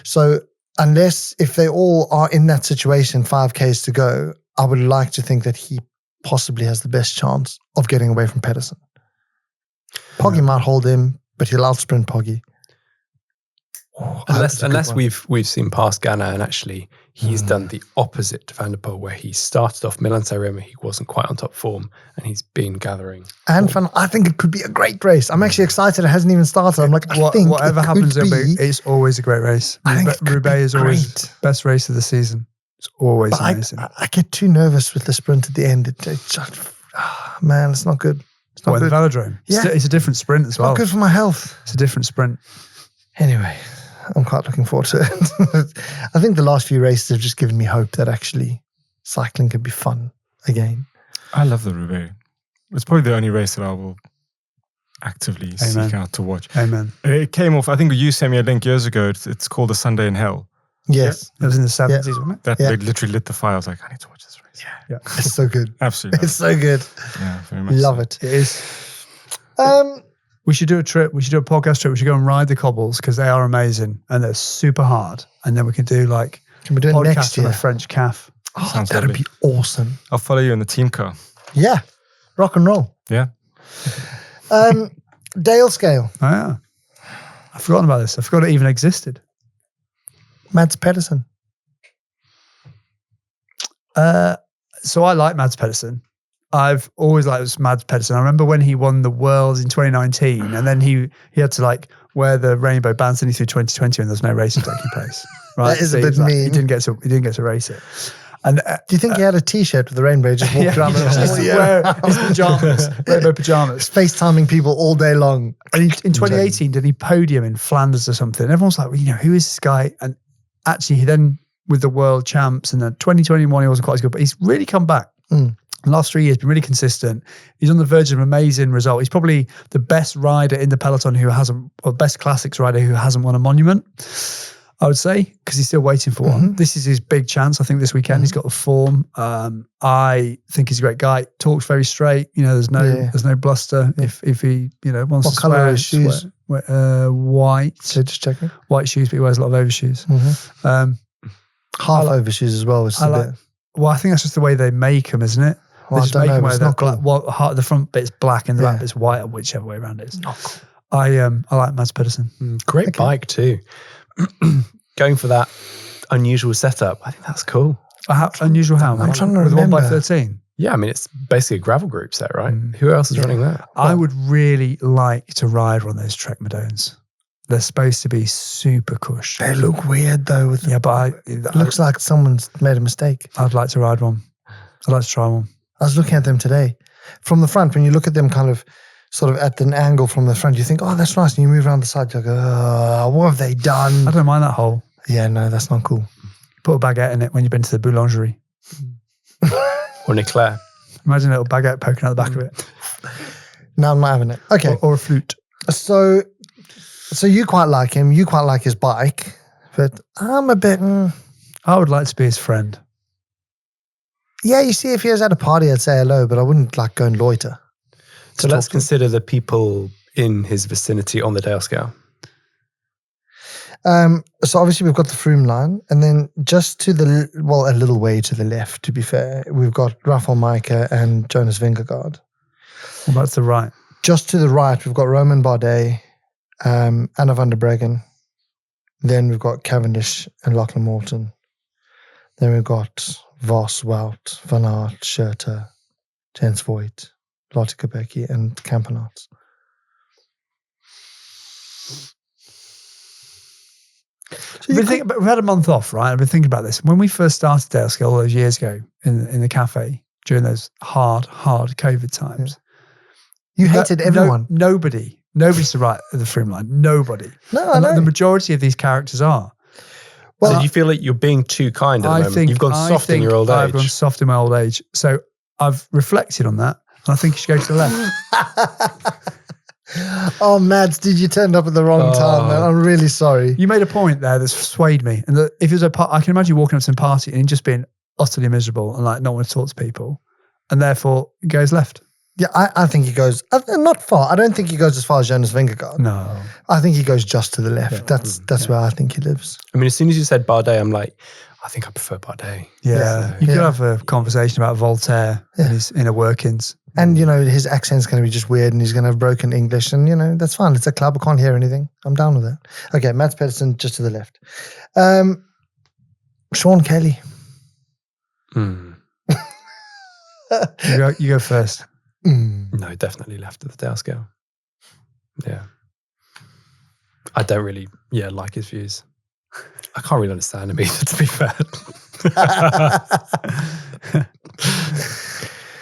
So if they all are in that situation, 5Ks to go, I would like to think that he possibly has the best chance of getting away from Pedersen. Poggy might hold him, but he'll outsprint Poggy. Unless we've seen past Ghana and actually he's done the opposite to Van der Poel, where he started off Milan-San Remo, he wasn't quite on top form, and he's been gathering. And I think it could be a great race. I'm actually excited. It hasn't even started. I'm like, whatever happens, it's always a great race. Roubaix is always the best race of the season. It's always amazing. I get too nervous with the sprint at the end. Man, it's not good. It's not good. The velodrome. Yeah. It's a different sprint as well. Not good for my health. It's a different sprint. Anyway, I'm quite looking forward to it. I think the last few races have just given me hope that actually cycling could be fun again. I love the Roubaix. It's probably the only race that I will actively seek out to watch. Amen. It came off, I think you sent me a link years ago. It's called A Sunday in Hell. Yes. It was in the 70s, wasn't it? They literally lit the fire. I was like, I need to watch this race. Yeah. It's so good. Absolutely. It's so good. Yeah, very much. Love it. It is. We should do a trip. We should do a podcast trip. We should go and ride the cobbles because they are amazing and they're super hard. And then we can do Can we do it next year? On a French calf. Oh, that'd be awesome. I'll follow you in the team car. Yeah. Rock and roll. Yeah. Dale scale. Oh, yeah. I've forgotten about this. I forgot it even existed. Mads Pedersen. So I like Mads Pedersen. I've always liked Mads Pedersen. I remember when he won the Worlds in 2019 and then he had to wear the rainbow bands through 2020 and there's no racing taking place. Right? That is a bit mean. He didn't get to race it. And do you think he had a T-shirt with the rainbow? Just walked around wear his pajamas, rainbow pajamas, FaceTiming people all day long. And in 2018, did he podium in Flanders or something? And everyone's like, well, who is this guy? And actually, he then with the world champs and then 2021, he wasn't quite as good, but he's really come back. The last 3 years, been really consistent. He's on the verge of an amazing result. He's probably the best rider in the peloton or best classics rider who hasn't won a monument. I would say, because he's still waiting for one. This is his big chance. I think this weekend he's got the form. I think he's a great guy. Talks very straight. There's no bluster. If he wants what to colour swear. are his shoes? White. So just checking. White shoes, but he wears a lot of overshoes. Half overshoes as well. Well, I think that's just the way they make them, isn't it? Well, They just make them where it's they're not black. cool. Well, the front bit's black and the back bit's white, or whichever way around it is. Not cool. I like Mads Pedersen. Great bike too. Going for that unusual setup, I think that's cool. Unusual how? I'm trying to with remember. 1x13. Yeah, I mean, it's basically a gravel group set, right? Who else is running that? I would really like to ride one of those Trek Madones. They're supposed to be super cush. They look weird though. But it looks like someone's made a mistake. I'd like to ride one. I'd like to try one. I was looking at them today. From the front, when you look at them kind of sort of at an angle from the front, you think, oh, that's nice. And you move around the side, you go, what have they done? I don't mind that hole. Yeah, no, that's not cool. Put a baguette in it when you've been to the boulangerie. Or an eclair. Imagine a little baguette poking out the back of it. No, I'm not having it. Okay. Or a flute. So you quite like him. You quite like his bike. But I'm a bit... I would like to be his friend. Yeah, you see, if he was at a party, I'd say hello, but I wouldn't go and loiter. So let's consider the people in his vicinity on the Dale scale. So obviously we've got the Froome line, and then just to a little way to the left, to be fair, we've got Rafał Majka and Jonas Vingegaard. What about to the right? Just to the right, we've got Roman Bardet, Anna van der Breggen. Then we've got Cavendish and Lachlan Morton. Then we've got Vos, Wout, Van Aert, Schurter, Jens Voigt, Lotte Kopecky, and Campenaerts. So we've had a month off, right? I've been thinking about this. When we first started Dale Scale all those years ago in the cafe during those hard COVID times, you hated everyone. Nobody's to write the Froome line. Nobody. No, I know. The majority of these characters are. Well, so do you feel like you're being too kind at the moment? You've gone soft in your old age. I've gone soft in my old age. So I've reflected on that, and I think you should go to the left. Oh, Mads, did you turn up at the wrong time, man? I'm really sorry. You made a point there that swayed me. And that if it was I can imagine you walking up to some party and just being utterly miserable and not want to talk to people. And therefore, he goes left. Yeah, I think he goes, not far. I don't think he goes as far as Jonas Vingegaard. No. I think he goes just to the left. Yeah. That's where I think he lives. I mean, as soon as you said Bardet, I'm like, I think I prefer Bardet. Yeah. You could have a conversation about Voltaire and his inner workings. And, his accent's going to be just weird and he's going to have broken English and, that's fine. It's a club. I can't hear anything. I'm down with that. Okay, Mads Pedersen just to the left. Sean Kelly. You go first. No, definitely left of the Dale scale. Yeah. I don't really, like his views. I can't really understand him either, to be fair.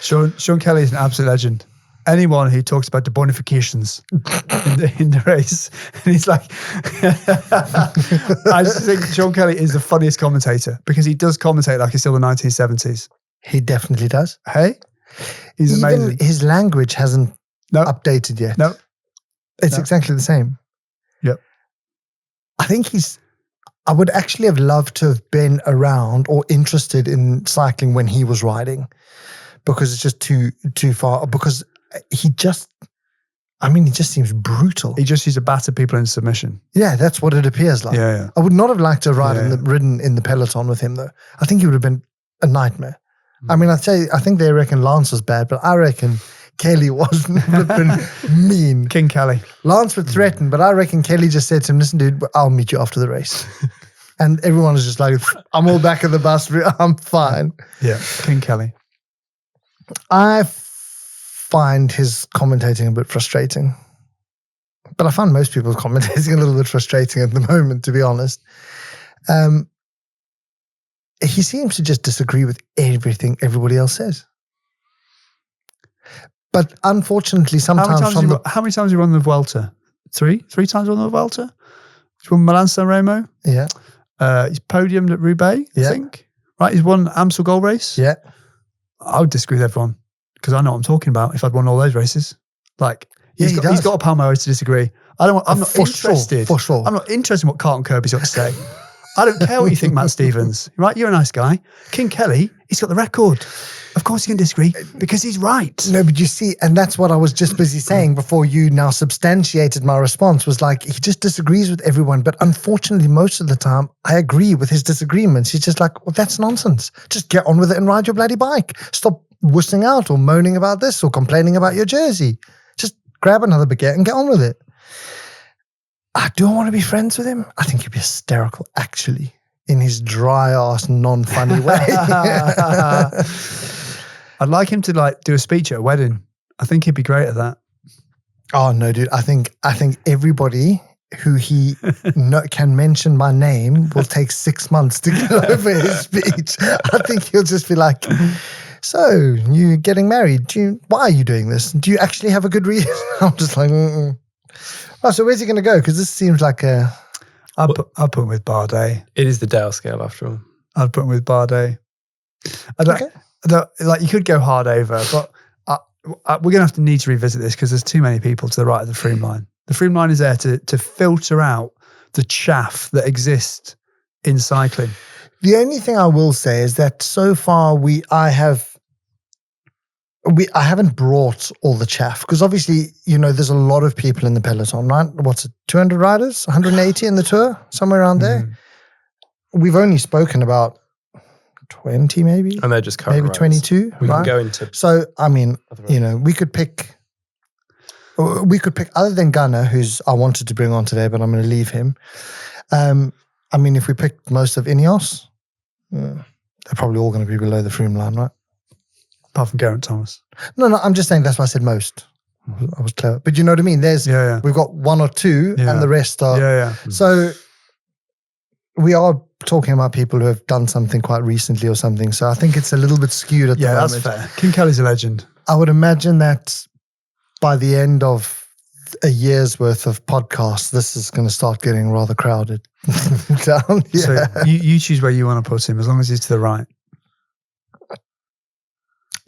Sean Kelly is an absolute legend. Anyone who talks about the bonifications in the race, and he's like, I just think Sean Kelly is the funniest commentator because he does commentate like it's still the 1970s. He definitely does. Hey, he's amazing. Even his language hasn't updated yet. No, it's exactly the same. Yep. I think I would actually have loved to have been around or interested in cycling when he was riding, because it's just too far. Because he just seems brutal. He just used to batter people into submission. Yeah, that's what it appears like. Yeah. I would not have liked to have ridden in the peloton with him though. I think he would have been a nightmare. I mean, I think they reckon Lance was bad, but I reckon Kelly was flipping mean. King Kelly. Lance would threaten, but I reckon Kelly just said to him, listen, dude, I'll meet you after the race. And everyone was just like, I'm all back at the bus. I'm fine. Yeah, King Kelly. I find his commentating a bit frustrating. But I find most people's commentating a little bit frustrating at the moment, to be honest. He seems to just disagree with everything everybody else says. But unfortunately, sometimes... How many times have you won the Vuelta? Three times won the Vuelta? He's won Milan-San Remo. Yeah. He's podiumed at Roubaix, I think. Right, he's won Amstel Gold Race. Yeah. I would disagree with everyone because I know what I'm talking about if I'd won all those races. He's got a pound my way to disagree. I'm not interested. For sure. I'm not interested in what Carlton Kirby's got to say. I don't care what you think, Matt Stevens. Right? You're a nice guy. King Kelly, he's got the record. Of course he can disagree because he's right. No, but you see, and that's what I was just busy saying before you now substantiated my response, was like, he just disagrees with everyone. But unfortunately, most of the time, I agree with his disagreements. He's just like, well, that's nonsense. Just get on with it and ride your bloody bike. Stop wussing out or moaning about this or complaining about your jersey. Just grab another baguette and get on with it. Do I want to be friends with him? I think he'd be hysterical, actually, in his dry ass, non-funny way. I'd like him to like do a speech at a wedding. I think he'd be great at that. Oh no, dude! I think everybody who he can mention by name will take 6 months to get over his speech. I think he'll just be like, "So you getting married? Why are you doing this? Do you actually have a good reason?" I'm just like, oh, so where's he going to go? Because this seems like a. I'll put him with Bardet. It is the Dale scale after all. I'd put him with Bardet. Like you could go hard over, but we're going to need to revisit this because there's too many people to the right of the Froome line. The Froome line is there to filter out the chaff that exists in cycling. The only thing I will say is that so far I haven't brought all the chaff because obviously, there's a lot of people in the peloton, right? What's it, 200 riders, 180 in the Tour, somewhere around there? We've only spoken about 20 maybe. And they're just current maybe riders. 22. We right? can go into. So, I mean, we could pick, other than Gunnar, who's I wanted to bring on today, but I'm going to leave him. I mean, if we picked most of Ineos, they're probably all going to be below the Froome line, right? Apart from Geraint Thomas. No, I'm just saying that's why I said most. I was clever. But you know what I mean? We've got one or two and the rest are. Yeah. So we are talking about people who have done something quite recently or something. So I think it's a little bit skewed at the moment. Yeah, that's fair. King Kelly's a legend. I would imagine that by the end of a year's worth of podcasts, this is going to start getting rather crowded. Down. Yeah. So you choose where you want to put him, as long as he's to the right.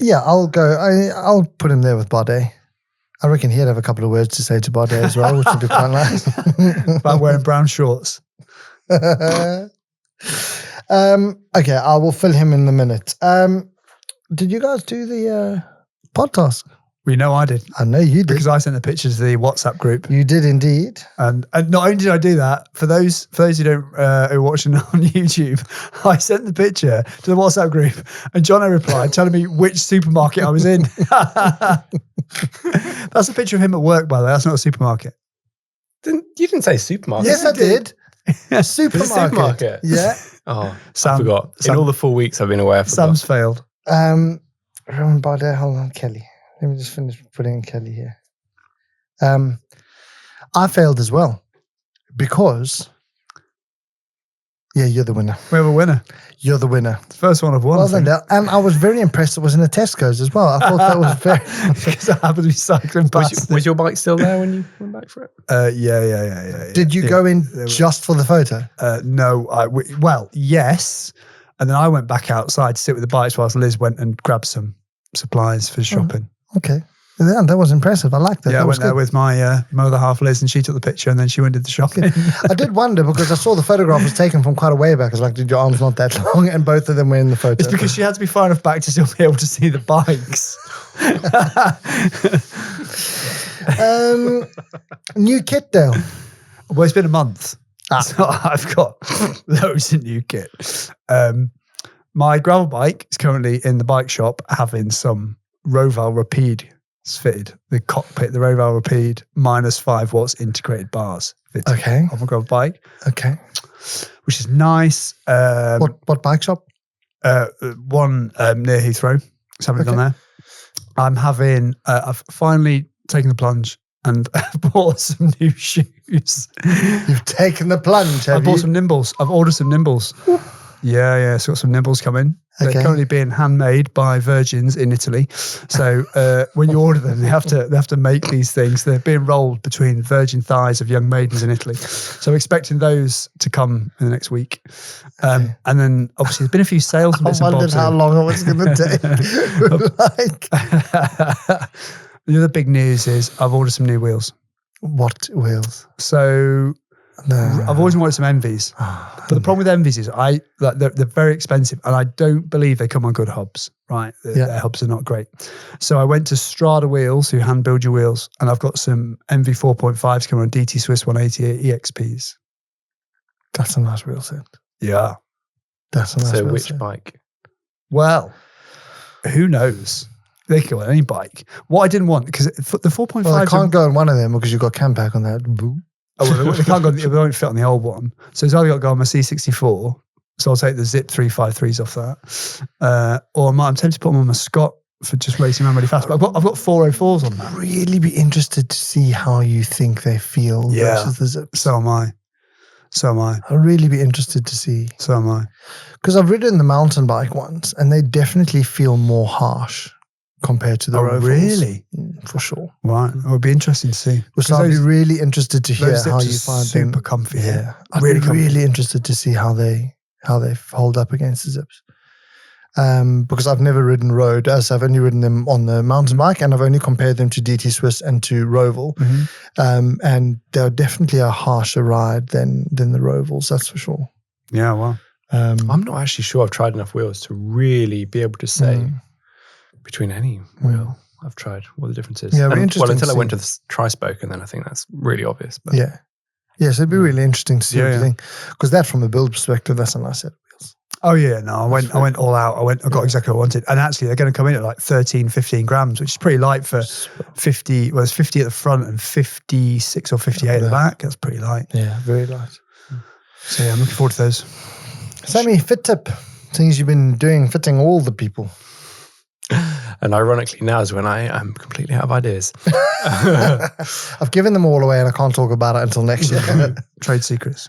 Yeah, I'll go. I'll put him there with Bardet. I reckon he'd have a couple of words to say to Bardet as well, which would be quite nice. About wearing brown shorts. Okay, I will fill him in a minute. Did you guys do the podcast? We know I did. I know you did. Because I sent the pictures to the WhatsApp group. You did indeed. And not only did I do that, for those who don't who are watching on YouTube, I sent the picture to the WhatsApp group and Jono replied telling me which supermarket I was in. That's a picture of him at work, by the way. That's not a supermarket. You didn't say supermarket. Yes, I did. Supermarket. Yeah. Oh, I forgot. In all the 4 weeks I've been away, I forgot. Sam's failed. Roman Bardet, hold on, Kelly. Let me just finish putting in Kelly here. I failed as well because, you're the winner. We have a winner. You're the winner. The first one I've won. Well done, Dale. And I was very impressed it was in a Tesco's as well. I thought that was very... Because I happened to be cycling past. Was your bike still there when you went back for it? Yeah. Did you go in just for the photo? No. Well, yes. And then I went back outside to sit with the bikes whilst Liz went and grabbed some supplies for shopping. Okay. Yeah, that was impressive. I liked that. Yeah, that I went there good. with my other half, Liz, and she took the picture and then she went and did the shopping. I did wonder because I saw the photograph was taken from quite a way back. I was like, dude, your arm's not that long. And both of them were in the photo. It's because she had to be far enough back to still be able to see the bikes. New kit, Dale. Well, it's been a month. So I've got loads of new kit. My gravel bike is currently in the bike shop having some Roval Rapide fitted. The cockpit, the Roval Rapide -5 watts integrated bars fitted on my gravel bike. Okay. Which is nice. What bike shop? One near Heathrow. Something on there. I'm having, I've finally taken the plunge and bought some new shoes. You've taken the plunge, have I bought some Nimbles. I've ordered some Nimbles. Yeah. So got some Nimbles coming. They're currently being handmade by Virgins in Italy. So when you order them, they have to make these things. They're being rolled between virgin thighs of young maidens in Italy. So expecting those to come in the next week. And then obviously there's been a few sales and bits and bobs. I wondered how long it was going to take. The other big news is I've ordered some new wheels. What wheels? So No. I've always wanted some Enves. But the problem with Enves is they're very expensive, and I don't believe they come on good hubs, right? Their hubs are not great. So I went to Strada Wheels, who hand build your wheels, and I've got some MV 4.5s coming on DT Swiss 180 EXPs. That's a nice wheel set. Yeah. That's a nice So wheel which set. bike? Well, who knows? They can go on any bike. What I didn't want, because the 4.5... Well, I can't go on one of them because you've got cam pack on that. Boo. Oh, well, they can't go. They won't fit on the old one. So it's either got to go on my C64. So I'll take the Zip 353s off that, or I'm tempted to put them on my Scott for just racing around really fast. But I've got 404s on that. Really be interested to see how you think they feel versus the Zips. So am I. I'll really be interested to see. So am I. Because I've ridden the mountain bike ones, and they definitely feel more harsh compared to the Rovals. Really? For sure. Right. It would be interesting to see. So I'd be really interested to hear how you find them. Super comfy. Yeah. I'd Really be comfy. really interested to see how they hold up against the Zips. Because I've never ridden road, as I've only ridden them on the mountain bike, and I've only compared them to DT Swiss and to Roval. And they're definitely a harsher ride than the Rovals, that's for sure. Yeah, well. I'm not actually sure I've tried enough wheels to really be able to say between any wheel I've tried what the difference is. Yeah, it'd be interesting well, until to I went see. to the tri-spoke, and then I think that's really obvious. But Yeah. Yes, it'd be really interesting to see what you think. Because that, from a build perspective, that's a nice set of wheels. Oh yeah, no, I went all out. I got exactly what I wanted. And actually they're going to come in at like 13, 15 grams, which is pretty light for 50. Well, it's 50 at the front and 56 or 58 at the back. That's pretty light. Yeah, very light. So yeah, I'm looking forward to those. Sammy, fit tip. Things you've been doing, fitting all the people. And ironically, now is when I am completely out of ideas. I've given them all away and I can't talk about it until next year. Trade secrets.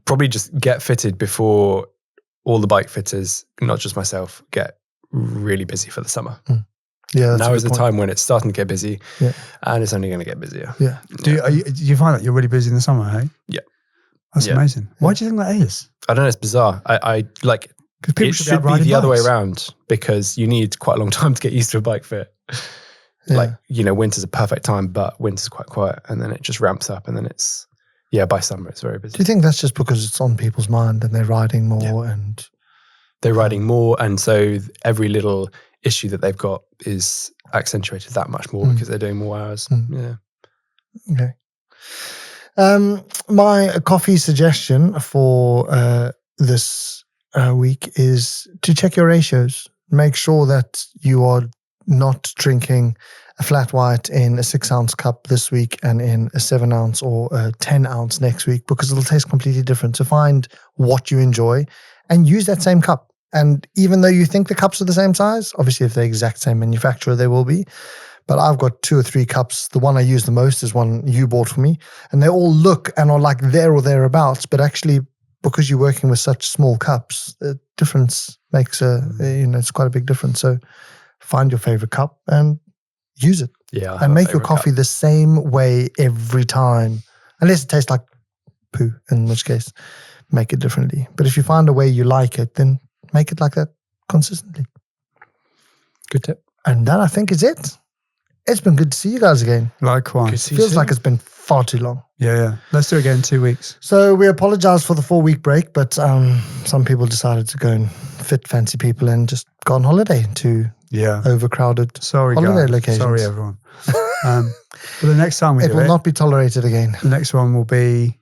Probably just get fitted before all the bike fitters, not just myself, get really busy for the summer. Yeah, now is the time when it's starting to get busy, and it's only going to get busier. Yeah. Do you find that you're really busy in the summer, hey? Yeah. That's amazing. Why do you think that is? I don't know, it's bizarre. I like, it should be the other way around, because you need quite a long time to get used to a bike fit. Like, winter's a perfect time, but winter's quite quiet, and then it just ramps up, and then it's, by summer it's very busy. Do you think that's just because it's on people's mind and they're riding more and... They're riding more, and so every little issue that they've got is accentuated that much more because they're doing more hours. Yeah. Okay. My coffee suggestion for this week is to check your ratios. Make sure that you are not drinking a flat white in a 6-ounce cup this week and in a 7-ounce or a 10-ounce next week, because it'll taste completely different. So find what you enjoy and use that same cup. And even though you think the cups are the same size, obviously if they're the exact same manufacturer, they will be. But I've got 2 or 3 cups. The one I use the most is one you bought for me. And they all look and are like there or thereabouts. But actually, because you're working with such small cups, the difference makes it's quite a big difference. So find your favorite cup and use it. Yeah. And make your coffee the same way every time. Unless it tastes like poo, in which case, make it differently. But if you find a way you like it, then make it like that consistently. Good tip. And that, I think, is it. It's been good to see you guys again. Likewise. Feels like it's been far too long. Yeah. Let's do it again in 2 weeks. So we apologize for the 4-week break, but some people decided to go and fit fancy people and just go on holiday to overcrowded holiday locations. Sorry, everyone. But the next time it will not be tolerated again. The next one will be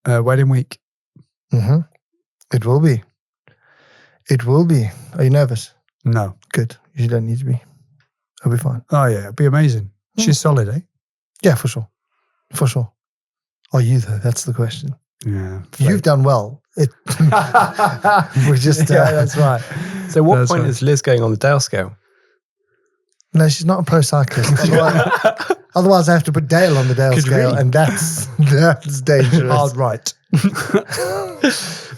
wedding week. Mm-hmm. It will be. It will be. Are you nervous? No. Good. You don't need to be. It'll be fine. Oh, yeah. It'll be amazing. She's solid, eh? Yeah, for sure. For sure. Are you, though? That's the question. Yeah. You've done well. We just... that's right. So what point is Liz going on the Dale scale? No, she's not a pro cyclist. Otherwise I have to put Dale on the Dale scale, and that's dangerous. Hard right.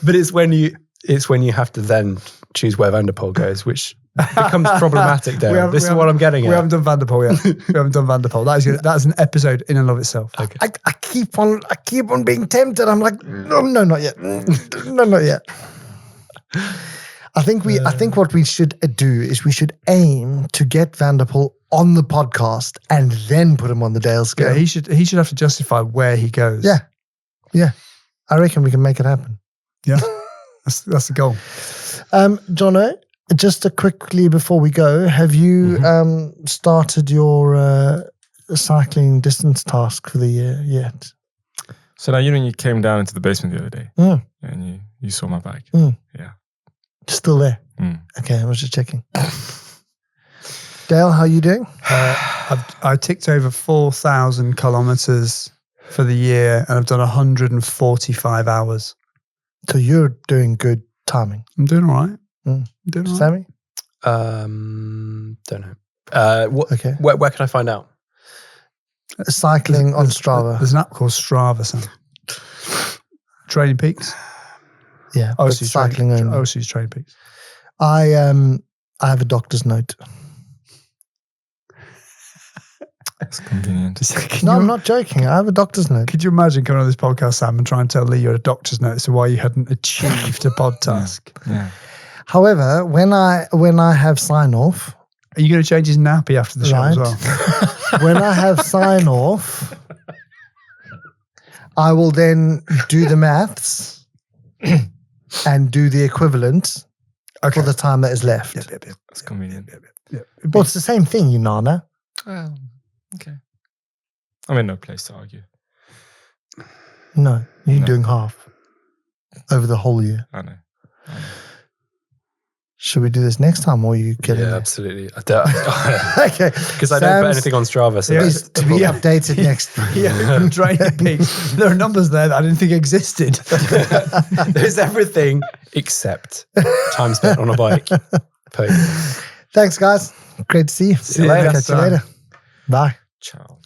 But it's when you have to then choose where Van der Poel goes, which becomes problematic. Dale. This is what I'm getting at. We haven't done Van der Poel yet. We haven't done Van der Poel. That's an episode in and of itself. Okay. I keep on being tempted. I'm like, no, not yet. No, not yet. I think what we should do is we should aim to get Van der Poel on the podcast and then put him on the Dale scale. Yeah, he should have to justify where he goes. Yeah. I reckon we can make it happen. Yeah. That's the goal. Jono, just quickly before we go, have you started your cycling distance task for the year yet? So now, when you came down into the basement the other day and you saw my bike. Yeah. Still there? Okay, I was just checking. Dale, how are you doing? I ticked over 4,000 kilometers for the year, and I've done 145 hours. So you're doing good timing. I'm doing all right. Doing all right. Sammy? Don't know. Okay. Where can I find out? Cycling on Strava. There's an app called Strava, Sam. Training Peaks. Yeah, but cycling only. OC's Training Peaks. I have a doctor's note. That's convenient. No, I'm not joking. I have a doctor's note. Could you imagine coming on this podcast, Sam, and trying to tell Lee you had a doctor's note as to why you hadn't achieved a pod task? Yeah. However, when I have sign off, are you going to change his nappy after the show as well? When I have sign off, I will then do the maths and do the equivalent for the time that is left. Yep. That's convenient. Well, it's the same thing, you Nana. Well, okay. I'm in no place to argue. No, you're doing half over the whole year. I know. Should we do this next time, or you get Yeah, it? absolutely. I don't. Okay. Because I don't put anything on Strava. So Is to be updated next. Yeah, Training Peaks. There are numbers there that I didn't think existed. There's everything except time spent on a bike. Thanks, guys. Great to see you. See you later. Catch you later. Bye. Ciao.